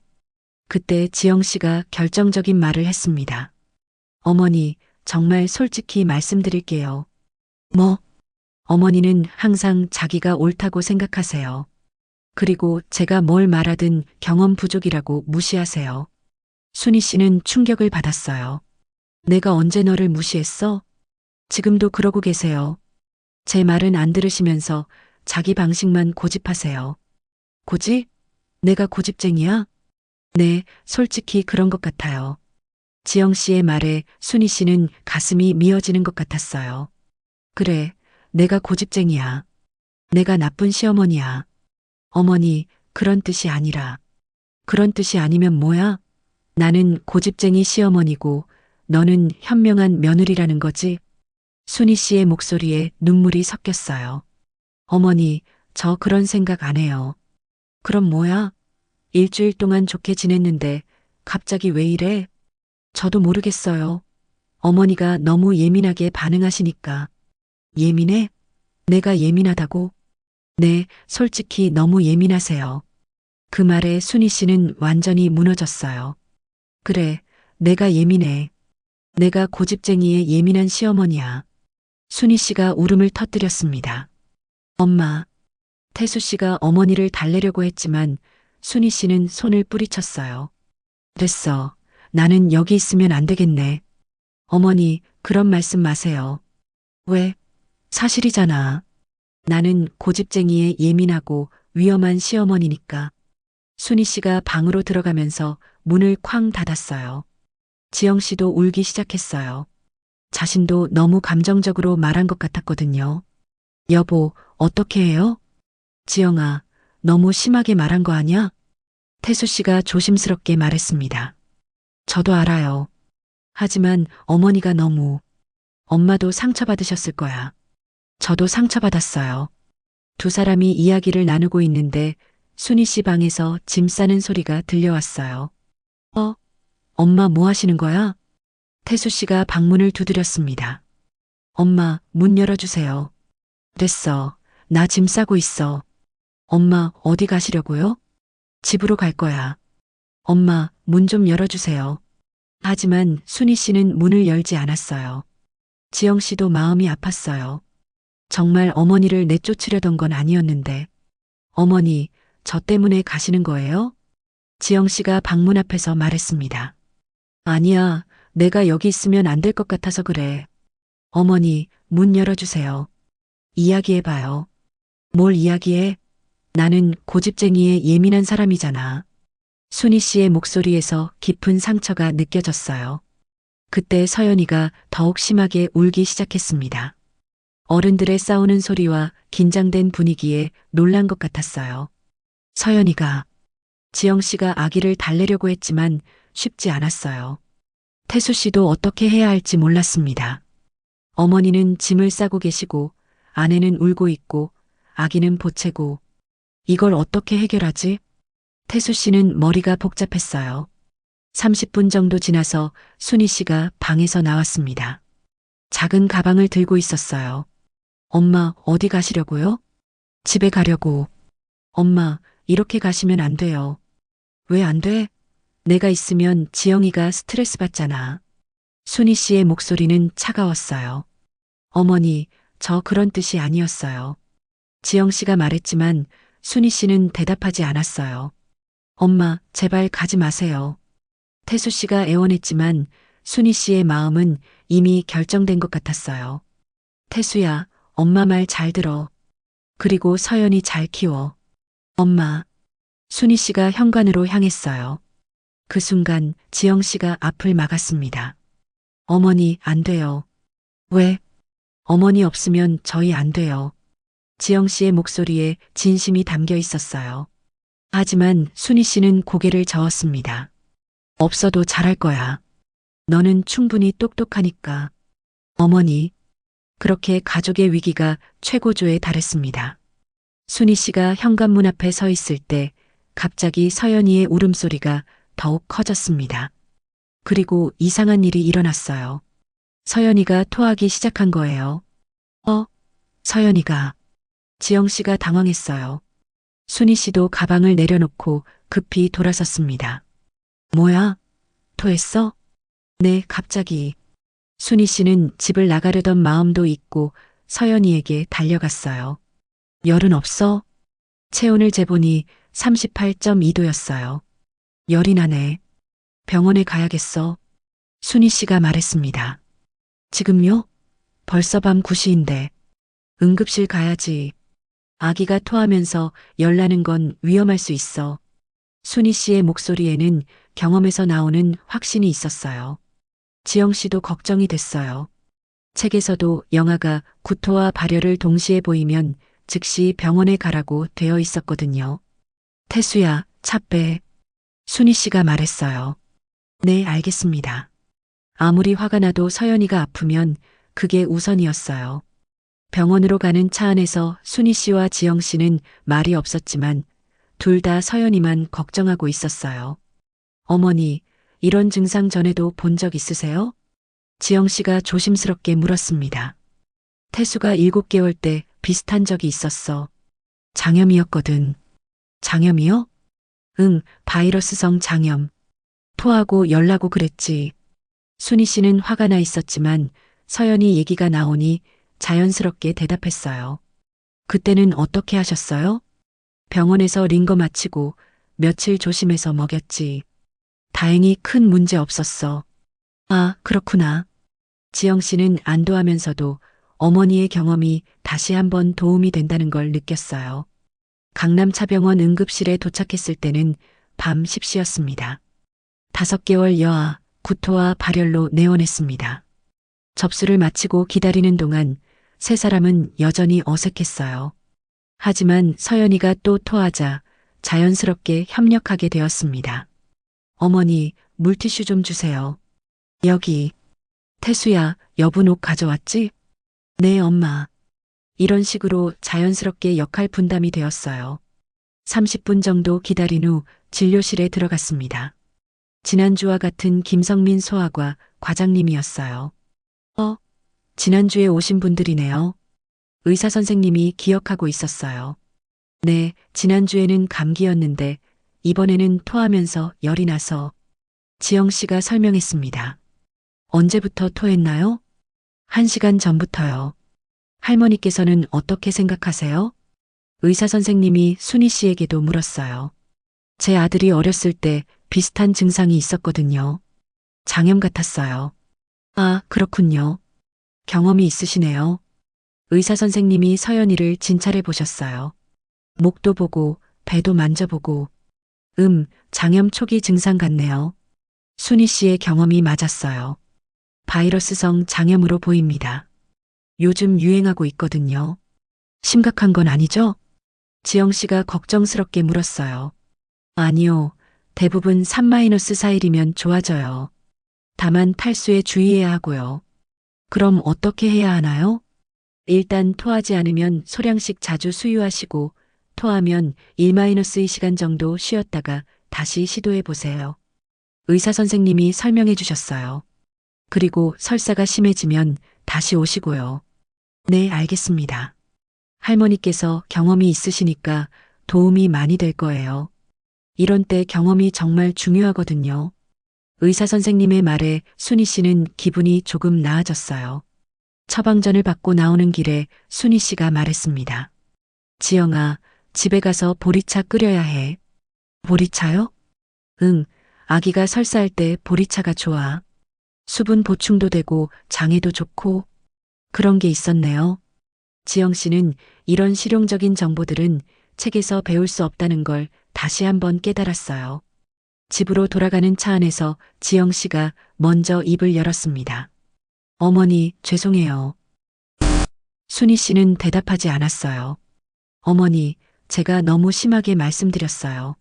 그때 지영 씨가 결정적인 말을 했습니다. 어머니, 정말 솔직히 말씀드릴게요. 뭐? 어머니는 항상 자기가 옳다고 생각하세요. 그리고 제가 뭘 말하든 경험 부족이라고 무시하세요. 순희 씨는 충격을 받았어요. 내가 언제 너를 무시했어? 지금도 그러고 계세요. 제 말은 안 들으시면서 자기 방식만 고집하세요. 고집? 내가 고집쟁이야? 네, 솔직히 그런 것 같아요. 지영 씨의 말에 순희 씨는 가슴이 미어지는 것 같았어요. 그래, 내가 고집쟁이야. 내가 나쁜 시어머니야. 어머니, 그런 뜻이 아니라. 그런 뜻이 아니면 뭐야? 나는 고집쟁이 시어머니고 너는 현명한 며느리라는 거지? 순희 씨의 목소리에 눈물이 섞였어요. 어머니, 저 그런 생각 안 해요. 그럼 뭐야? 일주일 동안 좋게 지냈는데 갑자기 왜 이래? 저도 모르겠어요. 어머니가 너무 예민하게 반응하시니까. 예민해? 내가 예민하다고? 네, 솔직히 너무 예민하세요. 그 말에 순희 씨는 완전히 무너졌어요. 그래, 내가 예민해. 내가 고집쟁이의 예민한 시어머니야. 순희 씨가 울음을 터뜨렸습니다. 엄마, 태수 씨가 어머니를 달래려고 했지만 순희 씨는 손을 뿌리쳤어요. 됐어. 나는 여기 있으면 안 되겠네. 어머니, 그런 말씀 마세요. 왜? 사실이잖아. 나는 고집쟁이에 예민하고 위험한 시어머니니까. 순희 씨가 방으로 들어가면서 문을 쾅 닫았어요. 지영 씨도 울기 시작했어요. 자신도 너무 감정적으로 말한 것 같았거든요. 여보, 어떻게 해요? 지영아, 너무 심하게 말한 거 아니야? 태수 씨가 조심스럽게 말했습니다. 저도 알아요. 하지만 어머니가 너무, 엄마도 상처받으셨을 거야. 저도 상처받았어요. 두 사람이 이야기를 나누고 있는데 순희 씨 방에서 짐 싸는 소리가 들려왔어요. 엄마 뭐 하시는 거야? 태수 씨가 방문을 두드렸습니다. 엄마, 문 열어주세요. 됐어. 나 짐 싸고 있어. 엄마, 어디 가시려고요? 집으로 갈 거야. 엄마, 문 좀 열어주세요. 하지만 순희 씨는 문을 열지 않았어요. 지영 씨도 마음이 아팠어요. 정말 어머니를 내쫓으려던 건 아니었는데. 어머니, 저 때문에 가시는 거예요? 지영 씨가 방문 앞에서 말했습니다. 아니야, 내가 여기 있으면 안 될 것 같아서 그래. 어머니, 문 열어주세요. 이야기해봐요. 뭘 이야기해? 나는 고집쟁이에 예민한 사람이잖아. 순희 씨의 목소리에서 깊은 상처가 느껴졌어요. 그때 서연이가 더욱 심하게 울기 시작했습니다. 어른들의 싸우는 소리와 긴장된 분위기에 놀란 것 같았어요. 서연이가, 지영 씨가 아기를 달래려고 했지만 쉽지 않았어요. 태수 씨도 어떻게 해야 할지 몰랐습니다. 어머니는 짐을 싸고 계시고 아내는 울고 있고 아기는 보채고 이걸 어떻게 해결하지? 태수 씨는 머리가 복잡했어요. 30분 정도 지나서 순희 씨가 방에서 나왔습니다. 작은 가방을 들고 있었어요. 엄마, 어디 가시려고요? 집에 가려고. 엄마, 이렇게 가시면 안 돼요. 왜 안 돼? 내가 있으면 지영이가 스트레스 받잖아. 순희 씨의 목소리는 차가웠어요. 어머니, 저 그런 뜻이 아니었어요. 지영 씨가 말했지만 순희 씨는 대답하지 않았어요. 엄마, 제발 가지 마세요. 태수 씨가 애원했지만 순희 씨의 마음은 이미 결정된 것 같았어요. 태수야, 엄마 말 잘 들어. 그리고 서연이 잘 키워. 엄마. 순희 씨가 현관으로 향했어요. 그 순간 지영 씨가 앞을 막았습니다. 어머니, 안 돼요. 왜? 어머니 없으면 저희 안 돼요. 지영 씨의 목소리에 진심이 담겨 있었어요. 하지만 순희 씨는 고개를 저었습니다. 없어도 잘할 거야. 너는 충분히 똑똑하니까. 어머니. 그렇게 가족의 위기가 최고조에 달했습니다. 순희 씨가 현관문 앞에 서 있을 때 갑자기 서연이의 울음소리가 더욱 커졌습니다. 그리고 이상한 일이 일어났어요. 서연이가 토하기 시작한 거예요. 서연이가. 지영 씨가 당황했어요. 순희 씨도 가방을 내려놓고 급히 돌아섰습니다. 뭐야? 토했어? 네, 갑자기. 순희 씨는 집을 나가려던 마음도 잊고 서연이에게 달려갔어요. 열은 없어? 체온을 재보니 38.2도였어요. 열이 나네. 병원에 가야겠어. 순희 씨가 말했습니다. 지금요? 벌써 밤 9시인데. 응급실 가야지. 아기가 토하면서 열 나는 건 위험할 수 있어. 순희 씨의 목소리에는 경험에서 나오는 확신이 있었어요. 지영 씨도 걱정이 됐어요. 책에서도 영아가 구토와 발열을 동시에 보이면 즉시 병원에 가라고 되어 있었거든요. 태수야, 차 빼. 순희 씨가 말했어요. 네, 알겠습니다. 아무리 화가 나도 서연이가 아프면 그게 우선이었어요. 병원으로 가는 차 안에서 순희 씨와 지영 씨는 말이 없었지만 둘 다 서연이만 걱정하고 있었어요. 어머니, 이런 증상 전에도 본 적 있으세요? 지영 씨가 조심스럽게 물었습니다. 태수가 7개월 때 비슷한 적이 있었어. 장염이었거든. 장염이요? 응, 바이러스성 장염. 토하고 열나고 그랬지. 순희 씨는 화가 나 있었지만 서연이 얘기가 나오니 자연스럽게 대답했어요. 그때는 어떻게 하셨어요? 병원에서 링거 마치고 며칠 조심해서 먹였지. 다행히 큰 문제 없었어. 아, 그렇구나. 지영 씨는 안도하면서도 어머니의 경험이 다시 한번 도움이 된다는 걸 느꼈어요. 강남차병원 응급실에 도착했을 때는 밤 10시였습니다. 5개월 여아, 구토와 발열로 내원했습니다. 접수를 마치고 기다리는 동안 세 사람은 여전히 어색했어요. 하지만 서연이가 또 토하자 자연스럽게 협력하게 되었습니다. 어머니, 물티슈 좀 주세요. 여기. 태수야, 여분 옷 가져왔지? 네, 엄마. 이런 식으로 자연스럽게 역할 분담이 되었어요. 30분 정도 기다린 후 진료실에 들어갔습니다. 지난주와 같은 김성민 소아과 과장님이었어요. 지난주에 오신 분들이네요. 의사 선생님이 기억하고 있었어요. 네, 지난주에는 감기였는데 이번에는 토하면서 열이 나서 지영 씨가 설명했습니다. 언제부터 토했나요? 1시간 전부터요. 할머니께서는 어떻게 생각하세요? 의사 선생님이 순희 씨에게도 물었어요. 제 아들이 어렸을 때 비슷한 증상이 있었거든요. 장염 같았어요. 아, 그렇군요. 경험이 있으시네요. 의사 선생님이 서연이를 진찰해 보셨어요. 목도 보고 배도 만져보고 장염 초기 증상 같네요. 순희 씨의 경험이 맞았어요. 바이러스성 장염으로 보입니다. 요즘 유행하고 있거든요. 심각한 건 아니죠? 지영 씨가 걱정스럽게 물었어요. 아니요. 대부분 3-4일이면 좋아져요. 다만 탈수에 주의해야 하고요. 그럼 어떻게 해야 하나요? 일단 토하지 않으면 소량씩 자주 수유하시고 토하면 1-2시간 정도 쉬었다가 다시 시도해 보세요. 의사 선생님이 설명해 주셨어요. 그리고 설사가 심해지면 다시 오시고요. 네, 알겠습니다. 할머니께서 경험이 있으시니까 도움이 많이 될 거예요. 이런 때 경험이 정말 중요하거든요. 의사 선생님의 말에 순희 씨는 기분이 조금 나아졌어요. 처방전을 받고 나오는 길에 순희 씨가 말했습니다. 지영아, 집에 가서 보리차 끓여야 해. 보리차요? 응, 아기가 설사할 때 보리차가 좋아. 수분 보충도 되고 장에도 좋고 그런 게 있었네요. 지영 씨는 이런 실용적인 정보들은 책에서 배울 수 없다는 걸 다시 한번 깨달았어요. 집으로 돌아가는 차 안에서 지영 씨가 먼저 입을 열었습니다. 어머니, 죄송해요. 순희 씨는 대답하지 않았어요. 어머니, 제가 너무 심하게 말씀드렸어요.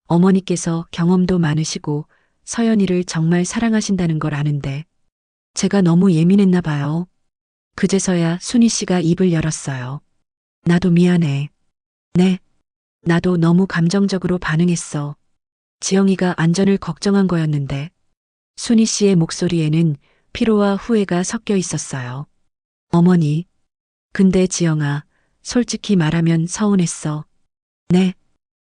어머니께서 경험도 많으시고 서연이를 정말 사랑하신다는 걸 아는데 제가 너무 예민했나 봐요. 그제서야 순희 씨가 입을 열었어요. 나도 미안해. 네. 나도 너무 감정적으로 반응했어. 지영이가 안전을 걱정한 거였는데 순희 씨의 목소리에는 피로와 후회가 섞여 있었어요. 어머니. 근데 지영아, 솔직히 말하면 서운했어. 네.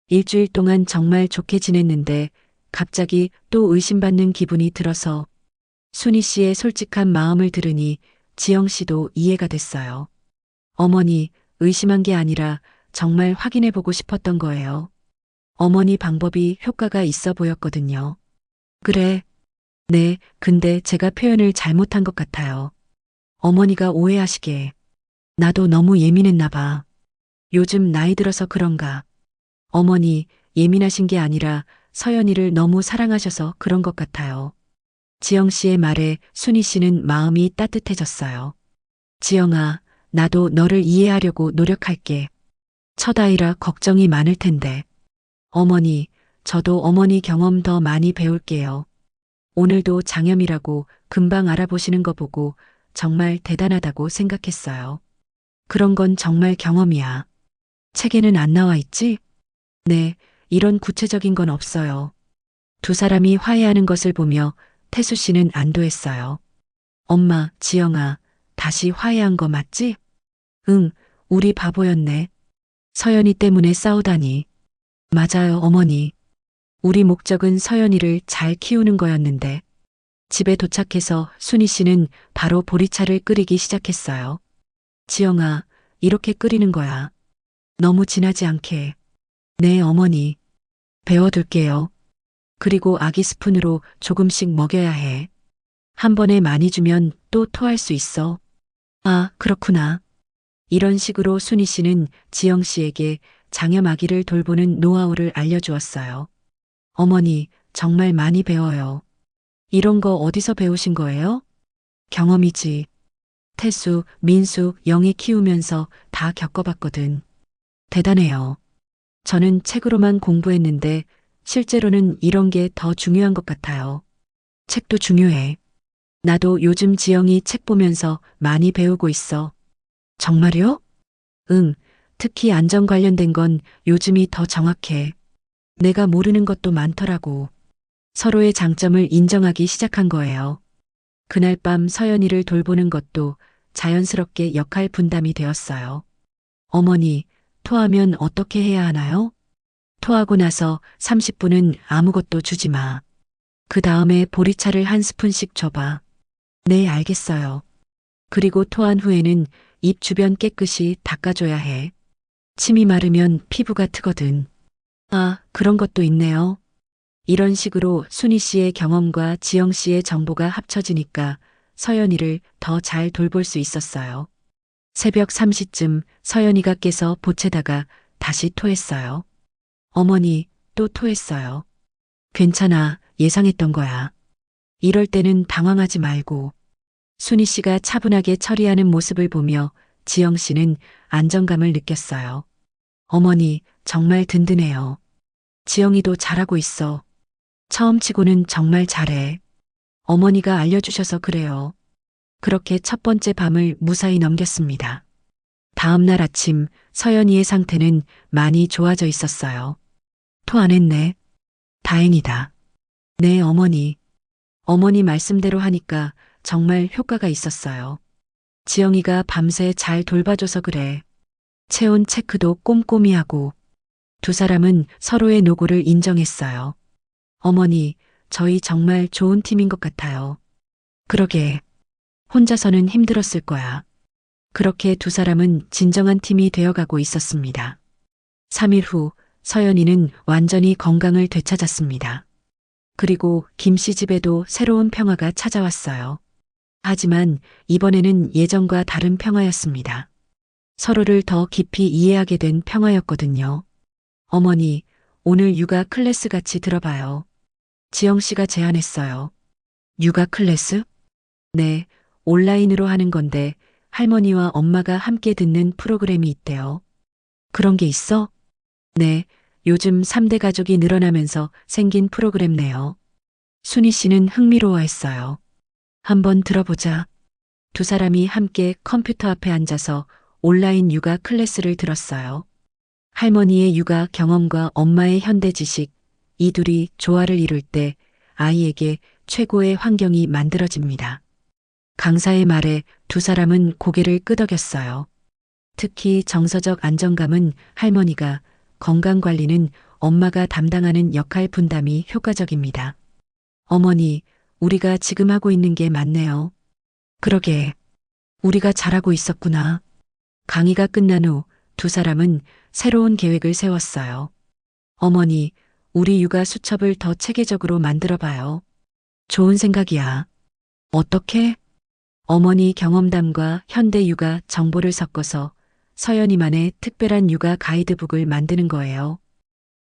일주일 동안 정말 좋게 지냈는데 갑자기 또 의심받는 기분이 들어서 순희 씨의 솔직한 마음을 들으니 지영 씨도 이해가 됐어요. 어머니, 의심한 게 아니라 정말 확인해 보고 싶었던 거예요. 어머니 방법이 효과가 있어 보였거든요. 그래. 네, 근데 제가 표현을 잘못한 것 같아요. 어머니가 오해하시게. 나도 너무 예민했나 봐. 요즘 나이 들어서 그런가. 어머니, 예민하신 게 아니라 서연이를 너무 사랑하셔서 그런 것 같아요. 지영 씨의 말에 순희 씨는 마음이 따뜻해졌어요. 지영아, 나도 너를 이해하려고 노력할게. 첫 아이라 걱정이 많을 텐데. 어머니, 저도 어머니 경험 더 많이 배울게요. 오늘도 장염이라고 금방 알아보시는 거 보고 정말 대단하다고 생각했어요. 그런 건 정말 경험이야. 책에는 안 나와 있지? 네, 이런 구체적인 건 없어요. 두 사람이 화해하는 것을 보며 태수 씨는 안도했어요. 엄마, 지영아, 다시 화해한 거 맞지? 응, 우리 바보였네. 서연이 때문에 싸우다니. 맞아요, 어머니. 우리 목적은 서연이를 잘 키우는 거였는데. 집에 도착해서 순희 씨는 바로 보리차를 끓이기 시작했어요. 지영아, 이렇게 끓이는 거야. 너무 진하지 않게. 네, 어머니. 배워둘게요. 그리고 아기 스푼으로 조금씩 먹여야 해. 한 번에 많이 주면 또 토할 수 있어. 아, 그렇구나. 이런 식으로 순희 씨는 지영 씨에게 장염 아기를 돌보는 노하우를 알려주었어요. 어머니, 정말 많이 배워요. 이런 거 어디서 배우신 거예요? 경험이지. 태수, 민수, 영희 키우면서 다 겪어봤거든. 대단해요. 저는 책으로만 공부했는데 실제로는 이런 게 더 중요한 것 같아요. 책도 중요해. 나도 요즘 지영이 책 보면서 많이 배우고 있어. 정말요? 응, 특히 안전 관련된 건 요즘이 더 정확해. 내가 모르는 것도 많더라고. 서로의 장점을 인정하기 시작한 거예요. 그날 밤 서연이를 돌보는 것도 자연스럽게 역할 분담이 되었어요. 어머니, 토하면 어떻게 해야 하나요? 토하고 나서 30분은 아무것도 주지 마. 그 다음에 보리차를 한 스푼씩 줘봐. 네, 알겠어요. 그리고 토한 후에는 입 주변 깨끗이 닦아줘야 해. 침이 마르면 피부가 트거든. 아, 그런 것도 있네요. 이런 식으로 순희 씨의 경험과 지영 씨의 정보가 합쳐지니까 서연이를 더 잘 돌볼 수 있었어요. 새벽 3시쯤 서연이가 깨서 보채다가 다시 토했어요. 어머니, 또 토했어요. 괜찮아, 예상했던 거야. 이럴 때는 당황하지 말고. 순희 씨가 차분하게 처리하는 모습을 보며 지영 씨는 안정감을 느꼈어요. 어머니, 정말 든든해요. 지영이도 잘하고 있어. 처음 치고는 정말 잘해. 어머니가 알려주셔서 그래요. 그렇게 첫 번째 밤을 무사히 넘겼습니다. 다음 날 아침 서연이의 상태는 많이 좋아져 있었어요. 토 안 했네. 다행이다. 네, 어머니. 어머니 말씀대로 하니까 정말 효과가 있었어요. 지영이가 밤새 잘 돌봐줘서 그래. 체온 체크도 꼼꼼히 하고 두 사람은 서로의 노고를 인정했어요. 어머니, 저희 정말 좋은 팀인 것 같아요. 그러게. 혼자서는 힘들었을 거야. 그렇게 두 사람은 진정한 팀이 되어가고 있었습니다. 3일 후 서연이는 완전히 건강을 되찾았습니다. 그리고 김 씨 집에도 새로운 평화가 찾아왔어요. 하지만 이번에는 예전과 다른 평화였습니다. 서로를 더 깊이 이해하게 된 평화였거든요. 어머니, 오늘 육아 클래스 같이 들어봐요. 지영 씨가 제안했어요. 육아 클래스? 네, 온라인으로 하는 건데 할머니와 엄마가 함께 듣는 프로그램이 있대요. 그런 게 있어? 네, 요즘 3대 가족이 늘어나면서 생긴 프로그램네요. 순희 씨는 흥미로워했어요. 한번 들어보자. 두 사람이 함께 컴퓨터 앞에 앉아서 온라인 육아 클래스를 들었어요. 할머니의 육아 경험과 엄마의 현대 지식, 이 둘이 조화를 이룰 때 아이에게 최고의 환경이 만들어집니다. 강사의 말에 두 사람은 고개를 끄덕였어요. 특히 정서적 안정감은 할머니가, 건강관리는 엄마가 담당하는 역할 분담이 효과적입니다. 어머니, 우리가 지금 하고 있는 게 맞네요. 그러게, 우리가 잘하고 있었구나. 강의가 끝난 후 두 사람은 새로운 계획을 세웠어요. 어머니, 우리 육아 수첩을 더 체계적으로 만들어 봐요. 좋은 생각이야. 어떻게? 어머니 경험담과 현대 육아 정보를 섞어서 서연이만의 특별한 육아 가이드북을 만드는 거예요.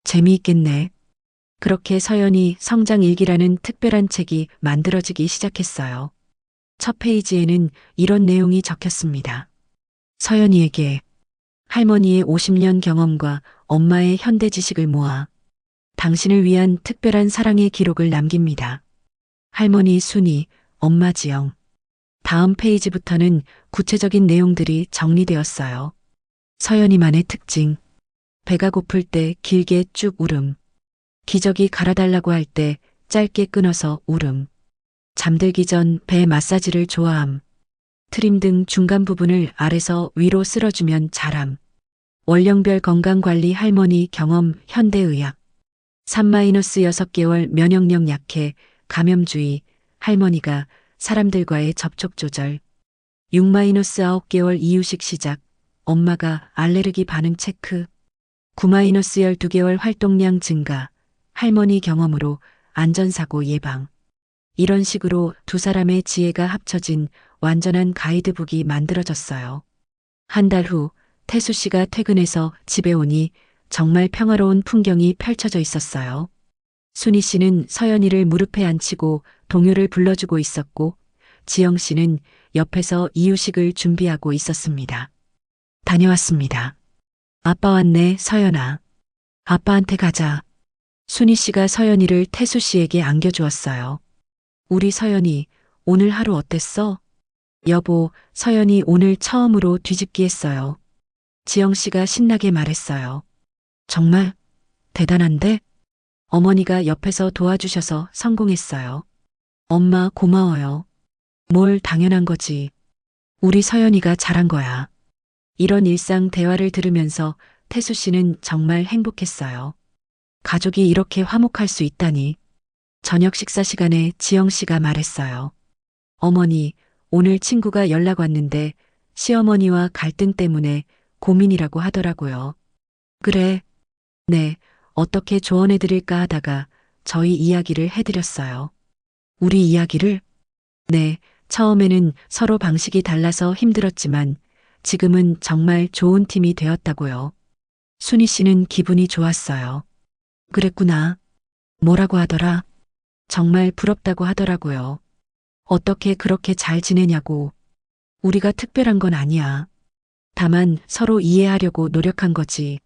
재미있겠네. 그렇게 서연이 성장일기라는 특별한 책이 만들어지기 시작했어요. 첫 페이지에는 이런 내용이 적혔습니다. 서연이에게 할머니의 50년 경험과 엄마의 현대 지식을 모아 당신을 위한 특별한 사랑의 기록을 남깁니다. 할머니 순희, 엄마 지영. 다음 페이지부터는 구체적인 내용들이 정리되었어요. 서연이만의 특징. 배가 고플 때 길게 쭉 울음. 기저귀 갈아달라고 할 때 짧게 끊어서 울음. 잠들기 전 배 마사지를 좋아함. 트림 등 중간 부분을 아래서 위로 쓸어주면 자람. 월령별 건강관리 할머니 경험 현대의학. 3-6개월 면역력 약해 감염주의 할머니가 사람들과의 접촉 조절. 6-9개월 이유식 시작 엄마가 알레르기 반응 체크. 9-12개월 활동량 증가 할머니 경험으로 안전사고 예방. 이런 식으로 두 사람의 지혜가 합쳐진 완전한 가이드북이 만들어졌어요. 한 달 후 태수 씨가 퇴근해서 집에 오니 정말 평화로운 풍경이 펼쳐져 있었어요. 순희 씨는 서연이를 무릎에 앉히고 동요를 불러주고 있었고 지영 씨는 옆에서 이유식을 준비하고 있었습니다. 다녀왔습니다. 아빠 왔네, 서연아. 아빠한테 가자. 순희 씨가 서연이를 태수 씨에게 안겨주었어요. 우리 서연이 오늘 하루 어땠어? 여보, 서연이 오늘 처음으로 뒤집기 했어요. 지영 씨가 신나게 말했어요. 정말 대단한데? 어머니가 옆에서 도와주셔서 성공했어요. 엄마 고마워요. 뭘 당연한 거지. 우리 서연이가 잘한 거야. 이런 일상 대화를 들으면서 태수 씨는 정말 행복했어요. 가족이 이렇게 화목할 수 있다니. 저녁 식사 시간에 지영 씨가 말했어요. 어머니, 오늘 친구가 연락 왔는데 시어머니와 갈등 때문에 고민이라고 하더라고요. 그래. 네, 어떻게 조언해 드릴까 하다가 저희 이야기를 해드렸어요. 우리 이야기를? 네, 처음에는 서로 방식이 달라서 힘들었지만 지금은 정말 좋은 팀이 되었다고요. 순희 씨는 기분이 좋았어요. 그랬구나. 뭐라고 하더라? 정말 부럽다고 하더라고요. 어떻게 그렇게 잘 지내냐고. 우리가 특별한 건 아니야. 다만 서로 이해하려고 노력한 거지.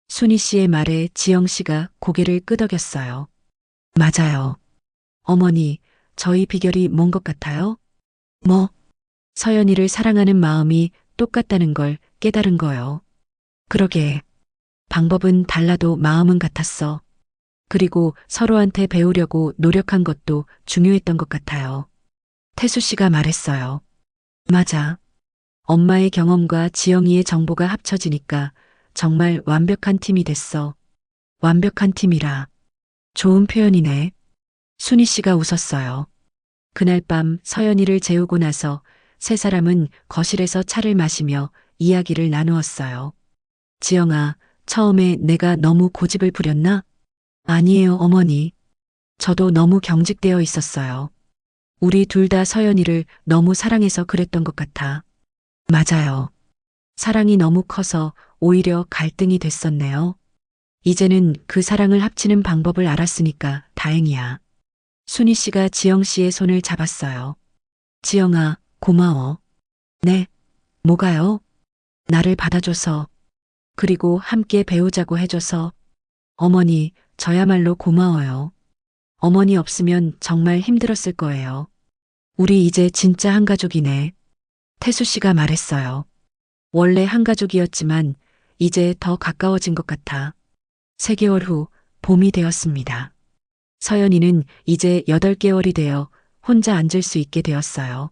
순희 씨의 말에 지영 씨가 고개를 끄덕였어요. 맞아요. 어머니, 저희 비결이 뭔 것 같아요? 뭐? 서연이를 사랑하는 마음이 똑같다는 걸 깨달은 거요. 그러게. 방법은 달라도 마음은 같았어. 그리고 서로한테 배우려고 노력한 것도 중요했던 것 같아요. 태수 씨가 말했어요. 맞아. 엄마의 경험과 지영이의 정보가 합쳐지니까 정말 완벽한 팀이 됐어. 완벽한 팀이라. 좋은 표현이네. 순희 씨가 웃었어요. 그날 밤 서연이를 재우고 나서 세 사람은 거실에서 차를 마시며 이야기를 나누었어요. 지영아, 처음에 내가 너무 고집을 부렸나? 아니에요, 어머니. 저도 너무 경직되어 있었어요. 우리 둘 다 서연이를 너무 사랑해서 그랬던 것 같아. 맞아요. 사랑이 너무 커서 오히려 갈등이 됐었네요. 이제는 그 사랑을 합치는 방법을 알았으니까 다행이야. 순희 씨가 지영 씨의 손을 잡았어요. 지영아, 고마워. 네, 뭐가요? 나를 받아줘서, 그리고 함께 배우자고 해줘서. 어머니, 저야말로 고마워요. 어머니 없으면 정말 힘들었을 거예요. 우리 이제 진짜 한 가족이네. 태수 씨가 말했어요. 원래 한 가족이었지만 이제 더 가까워진 것 같아. 3개월 후 봄이 되었습니다. 서연이는 이제 8개월이 되어 혼자 앉을 수 있게 되었어요.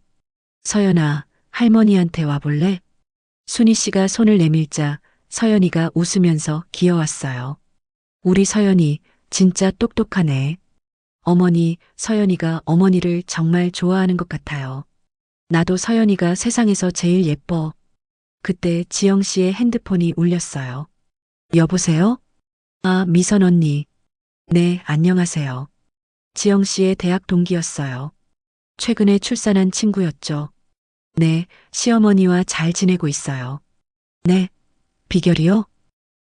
서연아, 할머니한테 와볼래? 순희 씨가 손을 내밀자 서연이가 웃으면서 기어왔어요. 우리 서연이 진짜 똑똑하네. 어머니, 서연이가 어머니를 정말 좋아하는 것 같아요. 나도 서연이가 세상에서 제일 예뻐. 그때 지영 씨의 핸드폰이 울렸어요. 여보세요? 아, 미선 언니. 네, 안녕하세요. 지영 씨의 대학 동기였어요. 최근에 출산한 친구였죠. 네, 시어머니와 잘 지내고 있어요. 네, 비결이요?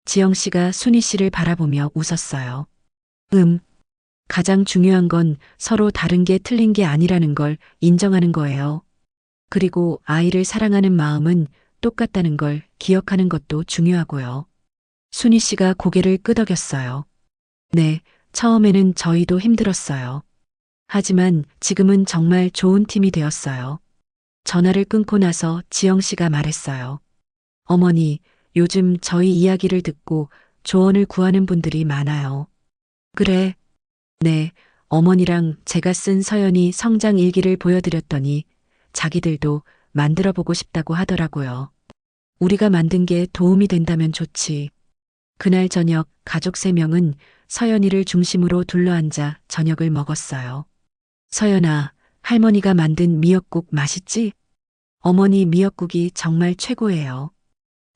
지영 씨가 순희 씨를 바라보며 웃었어요. 가장 중요한 건 서로 다른 게 틀린 게 아니라는 걸 인정하는 거예요. 그리고 아이를 사랑하는 마음은 똑같다는 걸 기억하는 것도 중요하고요. 순희 씨가 고개를 끄덕였어요. 네, 처음에는 저희도 힘들었어요. 하지만 지금은 정말 좋은 팀이 되었어요. 전화를 끊고 나서 지영 씨가 말했어요. 어머니, 요즘 저희 이야기를 듣고 조언을 구하는 분들이 많아요. 그래. 네, 어머니랑 제가 쓴 서연이 성장 일기를 보여드렸더니 자기들도 만들어 보고 싶다고 하더라고요. 우리가 만든 게 도움이 된다면 좋지. 그날 저녁 가족 3명은 서연이를 중심으로 둘러앉아 저녁을 먹었어요. 서연아, 할머니가 만든 미역국 맛있지? 어머니 미역국이 정말 최고예요.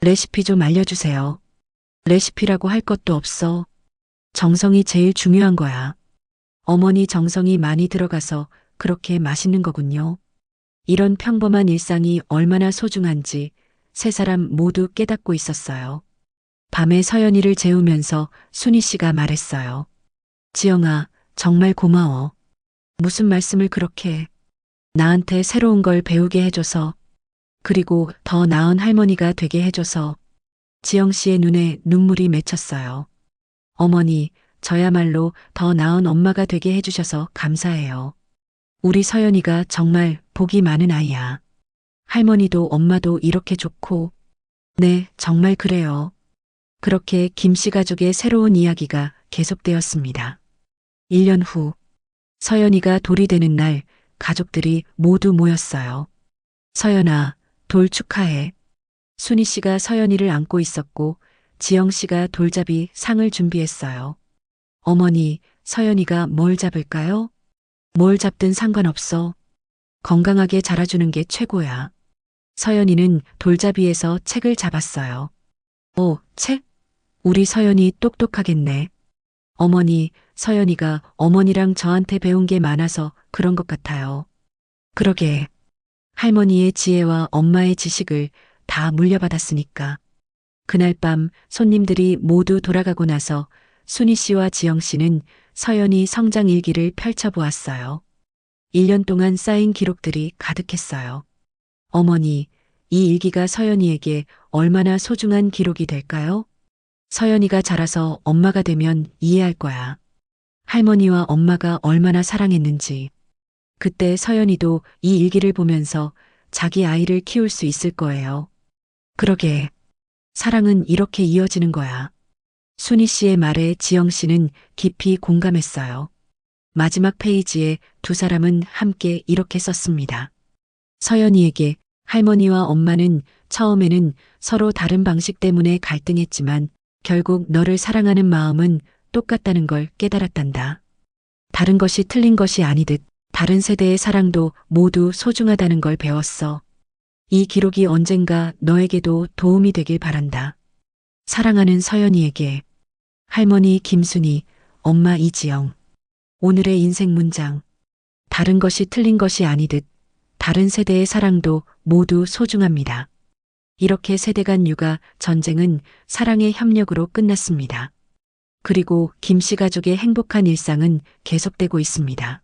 레시피 좀 알려주세요. 레시피라고 할 것도 없어. 정성이 제일 중요한 거야. 어머니 정성이 많이 들어가서 그렇게 맛있는 거군요. 이런 평범한 일상이 얼마나 소중한지 3사람 모두 깨닫고 있었어요. 밤에 서연이를 재우면서 순희 씨가 말했어요. 지영아, 정말 고마워. 무슨 말씀을 그렇게 해. 나한테 새로운 걸 배우게 해줘서, 그리고 더 나은 할머니가 되게 해줘서. 지영 씨의 눈에 눈물이 맺혔어요. 어머니, 저야말로 더 나은 엄마가 되게 해주셔서 감사해요. 우리 서연이가 정말 복이 많은 아이야. 할머니도 엄마도 이렇게 좋고. 네, 정말 그래요. 그렇게 김씨 가족의 새로운 이야기가 계속되었습니다. 1년 후, 서연이가 돌이 되는 날 가족들이 모두 모였어요. 서연아, 돌 축하해. 순희 씨가 서연이를 안고 있었고 지영 씨가 돌잡이 상을 준비했어요. 어머니, 서연이가 뭘 잡을까요? 뭘 잡든 상관없어. 건강하게 자라주는 게 최고야. 서연이는 돌잡이에서 책을 잡았어요. 오, 책? 우리 서연이 똑똑하겠네. 어머니, 서연이가 어머니랑 저한테 배운 게 많아서 그런 것 같아요. 그러게. 할머니의 지혜와 엄마의 지식을 다 물려받았으니까. 그날 밤 손님들이 모두 돌아가고 나서 순희 씨와 지영 씨는 서연이 성장 일기를 펼쳐보았어요. 1년 동안 쌓인 기록들이 가득했어요. 어머니, 이 일기가 서연이에게 얼마나 소중한 기록이 될까요? 서연이가 자라서 엄마가 되면 이해할 거야. 할머니와 엄마가 얼마나 사랑했는지. 그때 서연이도 이 일기를 보면서 자기 아이를 키울 수 있을 거예요. 그러게. 사랑은 이렇게 이어지는 거야. 순희 씨의 말에 지영 씨는 깊이 공감했어요. 마지막 페이지에 2사람은 함께 이렇게 썼습니다. 서연이에게 할머니와 엄마는 처음에는 서로 다른 방식 때문에 갈등했지만 결국 너를 사랑하는 마음은 똑같다는 걸 깨달았단다. 다른 것이 틀린 것이 아니듯 다른 세대의 사랑도 모두 소중하다는 걸 배웠어. 이 기록이 언젠가 너에게도 도움이 되길 바란다. 사랑하는 서연이에게. 할머니 김순희, 엄마 이지영. 오늘의 인생 문장. 다른 것이 틀린 것이 아니듯 다른 세대의 사랑도 모두 소중합니다. 이렇게 세대 간 육아 전쟁은 사랑의 협력으로 끝났습니다. 그리고 김씨 가족의 행복한 일상은 계속되고 있습니다.